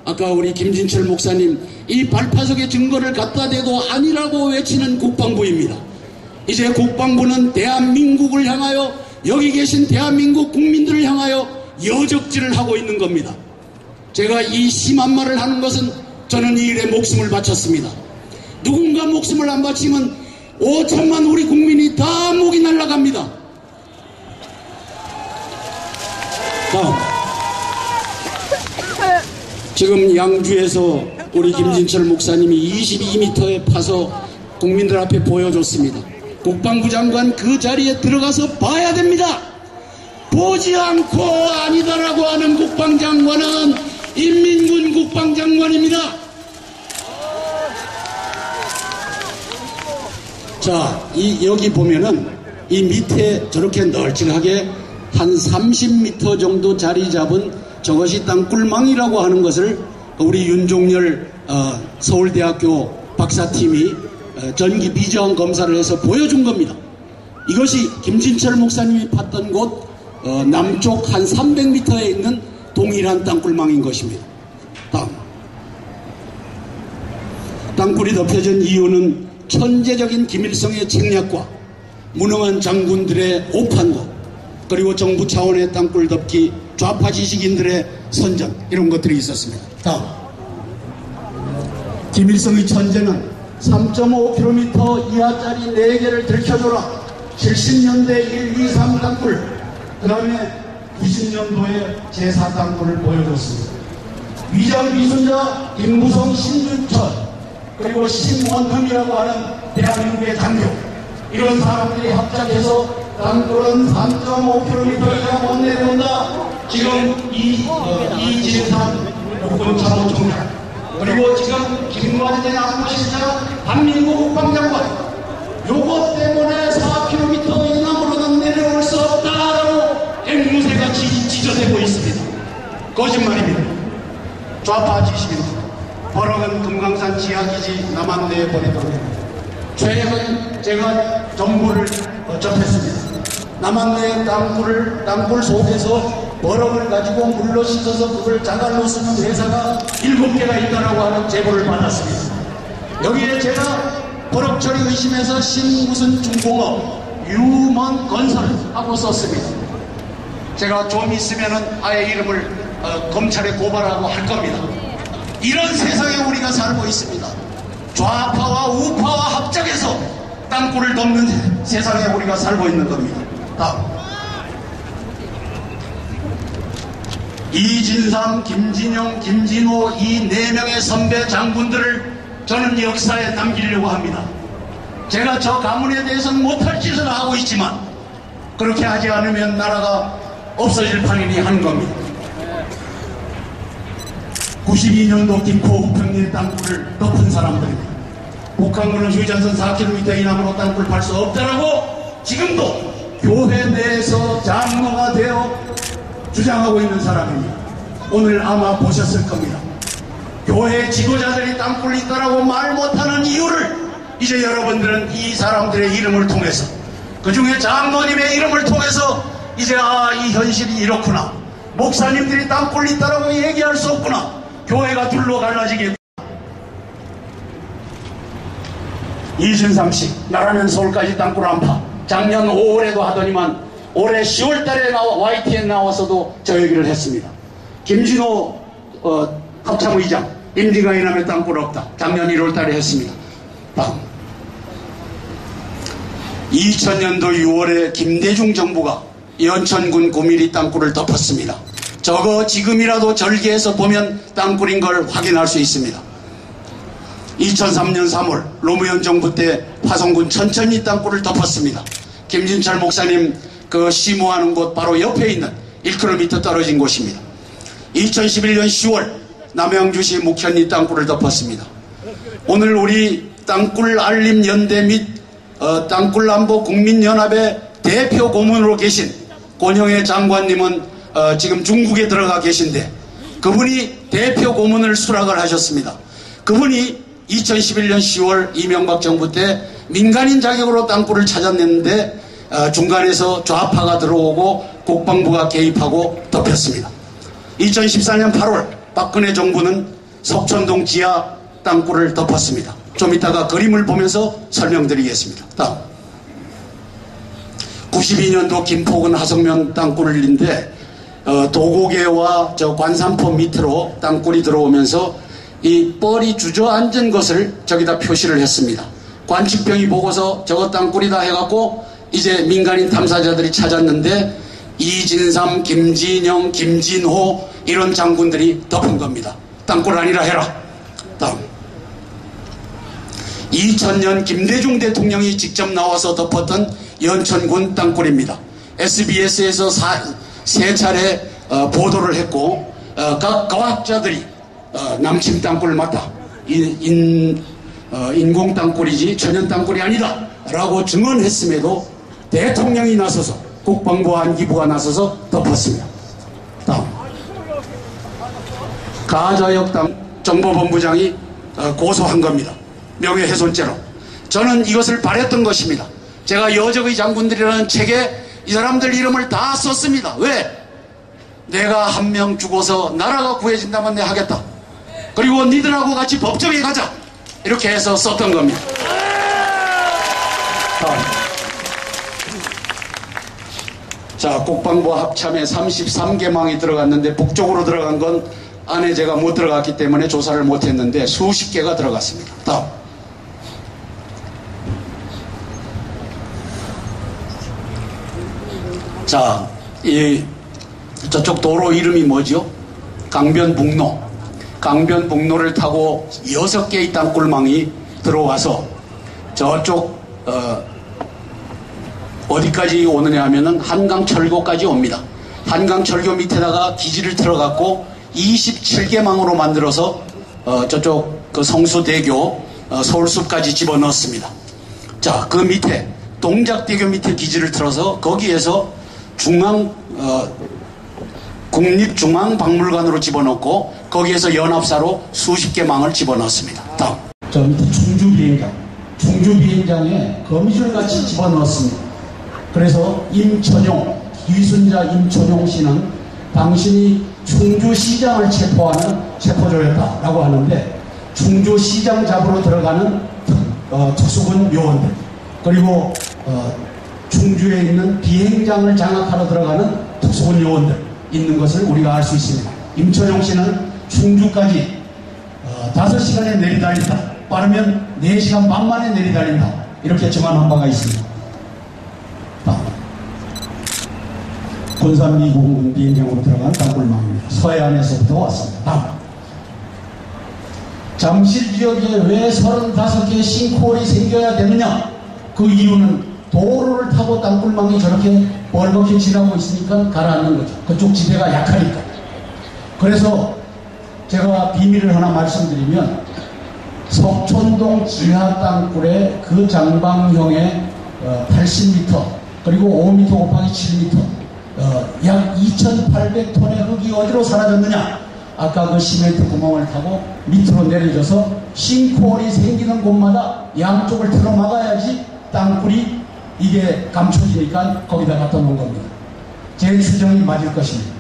아까 우리 김진철 목사님 이 발파석의 증거를 갖다 대도 아니라고 외치는 국방부입니다. 이제 국방부는 대한민국을 향하여 여기 계신 대한민국 국민들을 향하여 여적질을 하고 있는 겁니다. 제가 이 심한 말을 하는 것은 저는 이 일에 목숨을 바쳤습니다. 누군가 목숨을 안 바치면 5천만 우리 국민이 다 목이 날아갑니다. 다음, 지금 양주에서 우리 김진철 목사님이 22m에 파서 국민들 앞에 보여줬습니다. 국방부 장관 그 자리에 들어가서 봐야 됩니다. 보지 않고 아니다라고 하는 국방장관은 인민군 국방장관입니다. 자, 여기 보면은 이 밑에 저렇게 널찍하게 한 30m 정도 자리 잡은 저것이 땅굴망이라고 하는 것을 우리 윤종열 서울대학교 박사팀이 전기 비저항 검사를 해서 보여준 겁니다. 이것이 김진철 목사님이 봤던 곳 남쪽 한 300m에 있는 동일한 땅굴망인 것입니다. 다음, 땅굴이 덮여진 이유는 천재적인 김일성의 책략과 무능한 장군들의 오판과 그리고 정부 차원의 땅굴 덮기, 좌파 지식인들의 선전, 이런 것들이 있었습니다. 다음, 김일성의 천재는 3.5km 이하짜리 4개를 들켜줘라. 70년대 1, 2, 3 땅굴, 그 다음에 90년도에 제4땅굴을 보여줬습니다. 위장미순자 김무성, 신준천, 그리고 신원흠이라고 하는 대한민국의 장교, 이런 사람들이 합작해서 땅굴은 3.5km 이상 못 내려온다. 지금 이진산 육군참모총장, 그리고 지금 김관진 안보실장, 한민구 국방장관, 요것 때문에 4km 이남으로는 내려올 수 없다라고 앵무새가 짖어대고 있습니다. 거짓말입니다. 좌파 지식입니다. 버럭은 금강산 지하기지 남한내에 버리도록 합니다. 최근 제가 정보를 접했습니다. 남한내 땅굴 속에서 버럭을 가지고 물로 씻어서 그걸 자갈로 쓰는 회사가 7개가 있다라고 하는 제보를 받았습니다. 여기에 제가 버럭 처리 의심해서 신무슨 중공업 유먼 건설 하고 썼습니다. 제가 좀 있으면은 아예 이름을 검찰에 고발하고 할 겁니다. 이런 세상에 우리가 살고 있습니다. 좌파와 우파와 합작해서 땅굴을 덮는 세상에 우리가 살고 있는 겁니다. 다음, 이진상, 김진영, 김진호 이 4명의 선배 장군들을 저는 역사에 남기려고 합니다. 제가 저 가문에 대해서는 못할 짓을 하고 있지만 그렇게 하지 않으면 나라가 없어질 판이니 하는 겁니다. 92년도 김포 우평리 땅굴을 덮은 사람들입니다. 북한군은 휴전선 4km 이남으로 땅굴 팔 수 없다라고 지금도 교회 내에서 장로가 주장하고 있는 사람입니다. 오늘 아마 보셨을 겁니다. 교회 지도자들이 땅굴 있다라고 말 못하는 이유를 이제 여러분들은 이 사람들의 이름을 통해서, 그 중에 장로님의 이름을 통해서 이제 이 현실이 이렇구나, 목사님들이 땅굴 있다라고 얘기할 수 없구나, 교회가 둘로 갈라지겠구나. 이준삼 씨, 나라는 서울까지 땅굴 안파. 작년 5월에도 하더니만 올해 10월달에 YTN에 나와서도 저 얘기를 했습니다. 김진호 합참의장, 임진강 이남에 땅굴 없다. 작년 1월달에 했습니다. 다음. 2000년도 6월에 김대중 정부가 연천군 9mm 땅굴을 덮었습니다. 저거 지금이라도 절개해서 보면 땅굴인 걸 확인할 수 있습니다. 2003년 3월 노무현 정부 때 화성군 천천히 땅굴을 덮었습니다. 김진철 목사님 그 시무하는 곳 바로 옆에 있는 1km 떨어진 곳입니다. 2011년 10월 남양주시 묵현리 땅굴을 덮었습니다. 오늘 우리 땅굴 알림 연대 및 땅굴 안보 국민연합의 대표 고문으로 계신 권영애 장관님은 지금 중국에 들어가 계신데, 그분이 대표 고문을 수락을 하셨습니다. 그분이 2011년 10월 이명박 정부 때 민간인 자격으로 땅굴을 찾아냈는데 중간에서 좌파가 들어오고 국방부가 개입하고 덮였습니다. 2014년 8월 박근혜 정부는 석천동 지하 땅굴을 덮었습니다. 좀 이따가 그림을 보면서 설명드리겠습니다. 다음. 92년도 김포군 하성면 땅굴인데 도고개와 저 관산포 밑으로 땅굴이 들어오면서 이 뻘이 주저앉은 것을 저기다 표시를 했습니다. 관측병이 보고서 저거 땅굴이다 해갖고 이제 민간인 탐사자들이 찾았는데 이진삼, 김진영, 김진호 이런 장군들이 덮은 겁니다. 땅굴 아니라 해라. 다음. 2000년 김대중 대통령이 직접 나와서 덮었던 연천군 땅굴입니다. SBS에서 세 차례 보도를 했고 각 과학자들이 남침 땅굴을 맞다, 인공 땅굴이지 천연 땅굴이 아니다 라고 증언했음에도 대통령이 나서서, 국방부와 안기부가 나서서 덮었습니다. 다음. 가자역 정보본부장이 고소한 겁니다. 명예훼손죄로. 저는 이것을 바랬던 것입니다. 제가 여적의 장군들이라는 책에 이 사람들 이름을 다 썼습니다. 왜? 내가 한 명 죽어서 나라가 구해진다면 내가 하겠다. 그리고 니들하고 같이 법정에 가자. 이렇게 해서 썼던 겁니다. 자, 국방부 합참에 33개망이 들어갔는데 북쪽으로 들어간 건 안에 제가 못 들어갔기 때문에 조사를 못했는데 수십 개가 들어갔습니다. 다음. 자, 저쪽 도로 이름이 뭐죠? 강변북로. 강변북로를 타고 6개의 땅굴망이 들어와서 저쪽 어디까지 오느냐 하면은 한강철교까지 옵니다. 한강철교 밑에다가 기지를 틀어갖고 27개망으로 만들어서 저쪽 그 성수대교 서울숲까지 집어넣었습니다. 자, 그 밑에 동작대교 밑에 기지를 틀어서 거기에서 국립중앙박물관으로 집어넣고 거기에서 연합사로 수십 개 망을 집어넣었습니다. 다음. 저 밑에 충주비행장. 충주비행장에 거미줄같이 집어넣었습니다. 그래서 위순자 임천용 씨는 당신이 충주시장을 체포하는 체포조였다라고 하는데, 충주시장 잡으러 들어가는 특수군 요원들, 그리고 충주에 있는 비행장을 장악하러 들어가는 특수군 요원들 있는 것을 우리가 알 수 있습니다. 임천용 씨는 충주까지 5시간에 내리달린다, 빠르면 4시간 반 만에 내리달린다, 이렇게 정한 바가 있습니다. 군산미군군 비행장으로 들어간 땅굴망입니다. 서해안에서부터 왔습니다. 다음. 잠실 지역에 왜 35개의 싱크홀이 생겨야 되느냐? 그 이유는 도로를 타고 땅굴망이 저렇게 벌겋게 지나고 있으니까 가라앉는 거죠. 그쪽 지대가 약하니까. 그래서 제가 비밀을 하나 말씀드리면, 석촌동 지하 땅굴의 그 장방형의 80m 그리고 5m 곱하기 7m 약 2,800톤의 흙이 어디로 사라졌느냐? 아까 그 시멘트 구멍을 타고 밑으로 내려져서 싱크홀이 생기는 곳마다 양쪽을 틀어막아야지 땅굴이 이게 감춰지니까 거기다 갖다 놓은 겁니다. 제 추정이 맞을 것입니다.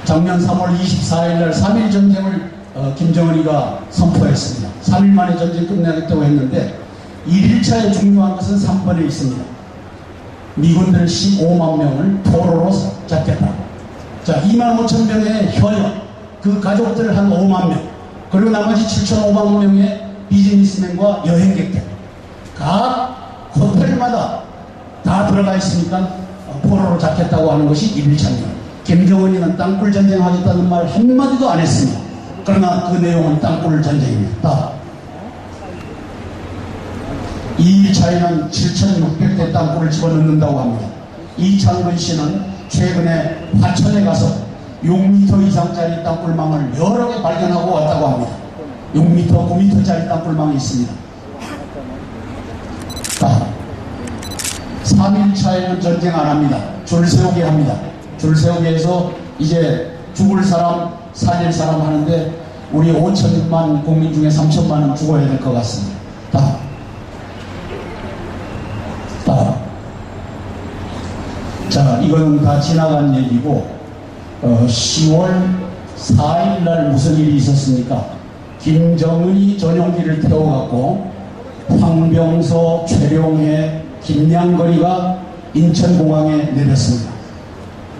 작년 3월 24일 날 3.1 전쟁을 김정은이가 선포했습니다. 3일 만에 전쟁 끝내겠다고 했는데 1일차에 중요한 것은 3번에 있습니다. 미군들 15만 명을 포로로 잡겠다고. 자, 25,000명의 현역, 그 가족들 한 5만 명, 그리고 나머지 7,500만 명의 비즈니스맨과 여행객들, 각 호텔마다 다 들어가 있으니까 포로로 잡겠다고 하는 것이 1일차입니다. 김정은이는 땅굴 전쟁 하겠다는 말 한마디도 안 했습니다. 그러나 그 내용은 땅굴 전쟁입니다. 2일차에는 7,600대 땅굴을 집어넣는다고 합니다. 이창근 씨는 최근에 화천에 가서 6m 이상짜리 땅굴망을 여러 개 발견하고 왔다고 합니다. 6m, 9m짜리 땅굴망이 있습니다. 3일차에는 전쟁 안 합니다. 줄 세우게 합니다. 줄 세우게 해서 이제 죽을 사람, 살릴 사람 하는데 우리 5천만 국민 중에 3천만은 죽어야 될 것 같습니다. 자, 이거는 다 지나간 얘기고 10월 4일 날 무슨 일이 있었습니까? 김정은이 전용기를 태워갖고 황병서, 최룡해, 김양거리가 인천공항에 내렸습니다.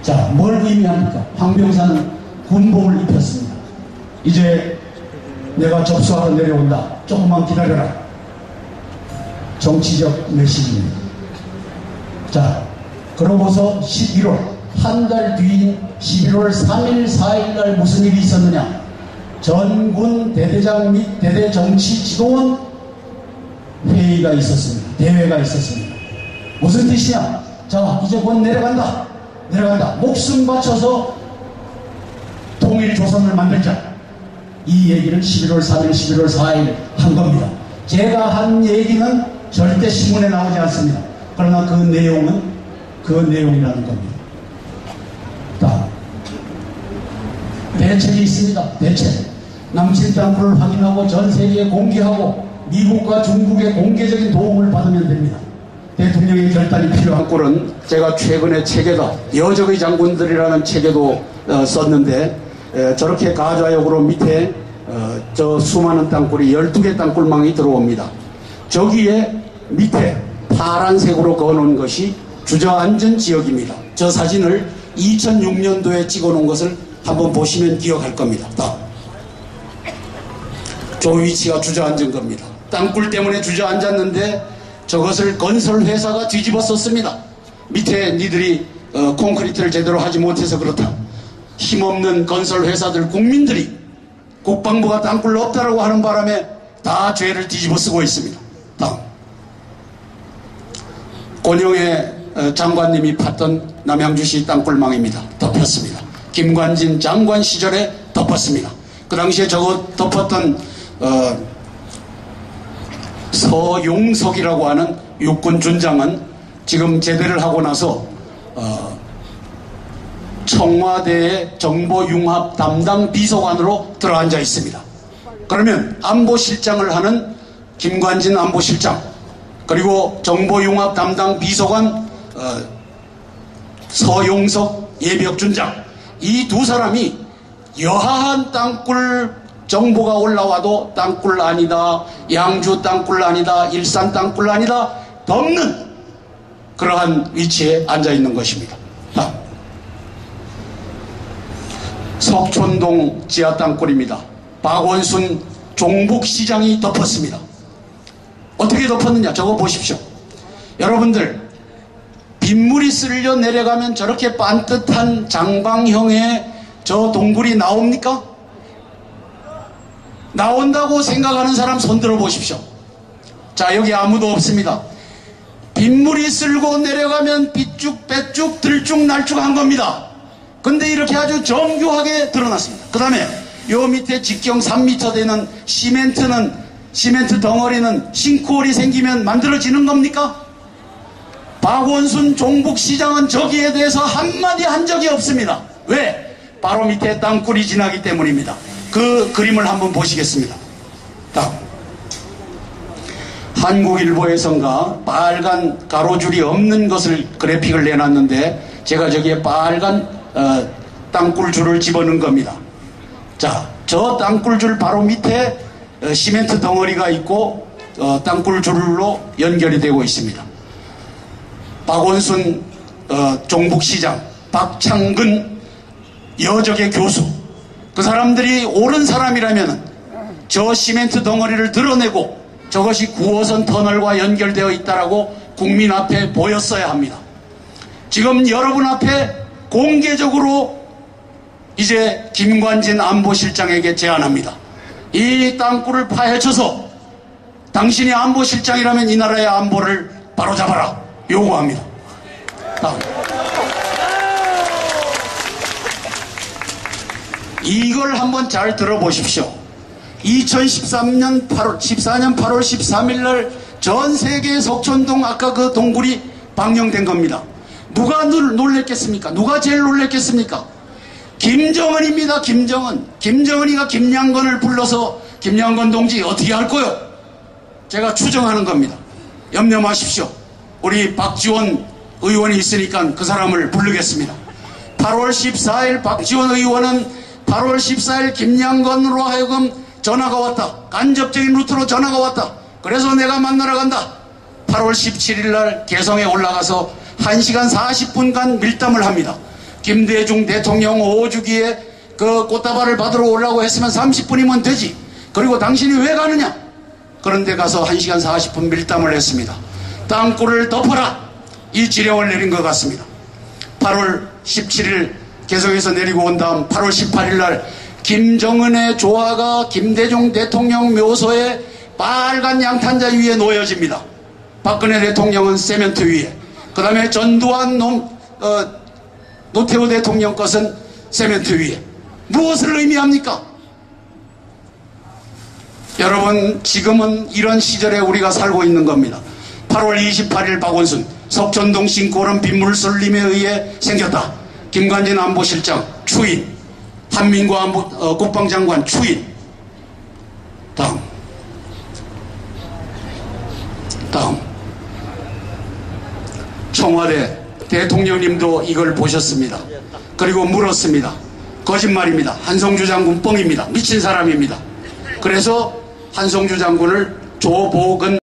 자, 뭘 의미합니까? 황병사는 군복을 입혔습니다. 이제 내가 접수하러 내려온다. 조금만 기다려라. 정치적 메시지입니다. 자, 그러고서 11월, 한 달 뒤인 11월 3일, 4일 날 무슨 일이 있었느냐? 전군 대대장 및 대대 정치 지도원 회의가 있었습니다. 대회가 있었습니다. 무슨 뜻이냐? 자, 이제 곧 내려간다. 목숨 바쳐서 통일 조선을 만들자. 이 얘기를 11월 3일, 11월 4일 한 겁니다. 제가 한 얘기는 절대 신문에 나오지 않습니다. 그러나 그 내용은 그 내용이라는 겁니다. 대책이 있습니다. 대책. 남측 땅굴을 확인하고 전 세계에 공개하고 미국과 중국의 공개적인 도움을 받으면 됩니다. 대통령의 결단이 필요한 꼴은 제가 최근에 책에다 여적의 장군들이라는 책에도 썼는데 저렇게 가좌역으로 밑에 저 수많은 땅굴이 12개 땅굴망이 들어옵니다. 저기에 밑에 파란색으로 그어놓은 것이 주저앉은 지역입니다. 저 사진을 2006년도에 찍어놓은 것을 한번 보시면 기억할 겁니다. 저 위치가 주저앉은 겁니다. 땅굴 때문에 주저앉았는데 저것을 건설회사가 뒤집었었습니다. 밑에 니들이 콘크리트를 제대로 하지 못해서 그렇다. 힘없는 건설회사들, 국민들이 국방부가 땅굴 없다라고 하는 바람에 다 죄를 뒤집어 쓰고 있습니다. 다음. 권영애 장관님이 팠던 남양주시 땅굴망입니다. 덮였습니다. 김관진 장관 시절에 덮었습니다. 그 당시에 저거 덮었던 서용석이라고 하는 육군 준장은 지금 제대를 하고 나서 청와대의 정보융합 담당 비서관으로 들어앉아 있습니다. 그러면 안보실장을 하는 김관진 안보실장, 그리고 정보융합 담당 비서관 서용석 예비역준장, 이 두 사람이 여하한 땅굴 정보가 올라와도 땅굴 아니다, 양주 땅굴 아니다, 일산 땅굴 아니다 덮는 그러한 위치에 앉아 있는 것입니다. 석촌동 지하 땅굴입니다. 박원순 종북시장이 덮었습니다. 어떻게 덮었느냐? 저거 보십시오. 여러분들, 빗물이 쓸려 내려가면 저렇게 반듯한 장방형의 저 동굴이 나옵니까? 나온다고 생각하는 사람 손 들어 보십시오. 자, 여기 아무도 없습니다. 빗물이 쓸고 내려가면 빗쭉 빼쭉 들쭉 날쭉한 겁니다. 근데 이렇게 아주 정교하게 드러났습니다. 그 다음에 요 밑에 직경 3m 되는 시멘트 덩어리는 싱크홀이 생기면 만들어지는 겁니까? 박원순 종북시장은 저기에 대해서 한마디 한 적이 없습니다. 왜? 바로 밑에 땅굴이 지나기 때문입니다. 그 그림을 한번 보시겠습니다. 다음. 한국일보에선가 빨간 가로줄이 없는 것을 그래픽을 내놨는데 제가 저기에 빨간 땅굴줄을 집어넣은 겁니다. 자, 저 땅굴줄 바로 밑에 시멘트 덩어리가 있고 땅굴줄로 연결이 되고 있습니다. 박원순 종북시장, 박창근 여적의 교수, 그 사람들이 옳은 사람이라면 저 시멘트 덩어리를 드러내고 저것이 9호선 터널과 연결되어 있다라고 국민 앞에 보였어야 합니다. 지금 여러분 앞에 공개적으로 이제 김관진 안보실장에게 제안합니다. 이 땅굴을 파헤쳐서 당신이 안보실장이라면 이 나라의 안보를 바로잡아라 요구합니다. 다음. 이걸 한번 잘 들어보십시오. 2014년 8월 13일 날 전 세계 석촌동 아까 그 동굴이 방영된 겁니다. 누가 놀랬겠습니까? 누가 제일 놀랬겠습니까? 김정은입니다. 김정은. 김정은이가 김양건을 불러서 김양건 동지 어떻게 할 거요? 제가 추정하는 겁니다. 염려 마십시오. 우리 박지원 의원이 있으니까 그 사람을 부르겠습니다. 8월 14일 박지원 의원은 8월 14일 김양건으로 하여금 전화가 왔다. 간접적인 루트로 전화가 왔다. 그래서 내가 만나러 간다. 8월 17일 날 개성에 올라가서 1시간 40분간 밀담을 합니다. 김대중 대통령 5주기에 그 꽃다발을 받으러 오려고 했으면 30분이면 되지. 그리고 당신이 왜 가느냐? 그런데 가서 1시간 40분 밀담을 했습니다. 땅굴을 덮어라. 이 지령을 내린 것 같습니다. 8월 17일 개성에서 내리고 온 다음 8월 18일 날 김정은의 조화가 김대중 대통령 묘소에 빨간 양탄자 위에 놓여집니다. 박근혜 대통령은 세멘트 위에, 그 다음에 전두환 노태우 대통령 것은 세멘트 위에. 무엇을 의미합니까? 여러분, 지금은 이런 시절에 우리가 살고 있는 겁니다. 8월 28일 박원순 석촌동 싱크홀은 빗물 쏠림에 의해 생겼다. 김관진 안보실장 추인, 한민구 국방장관 추인. 다음. 청와대 대통령님도 이걸 보셨습니다. 그리고 물었습니다. 거짓말입니다. 한성주 장군 뻥입니다. 미친 사람입니다. 그래서 한성주 장군을 조복은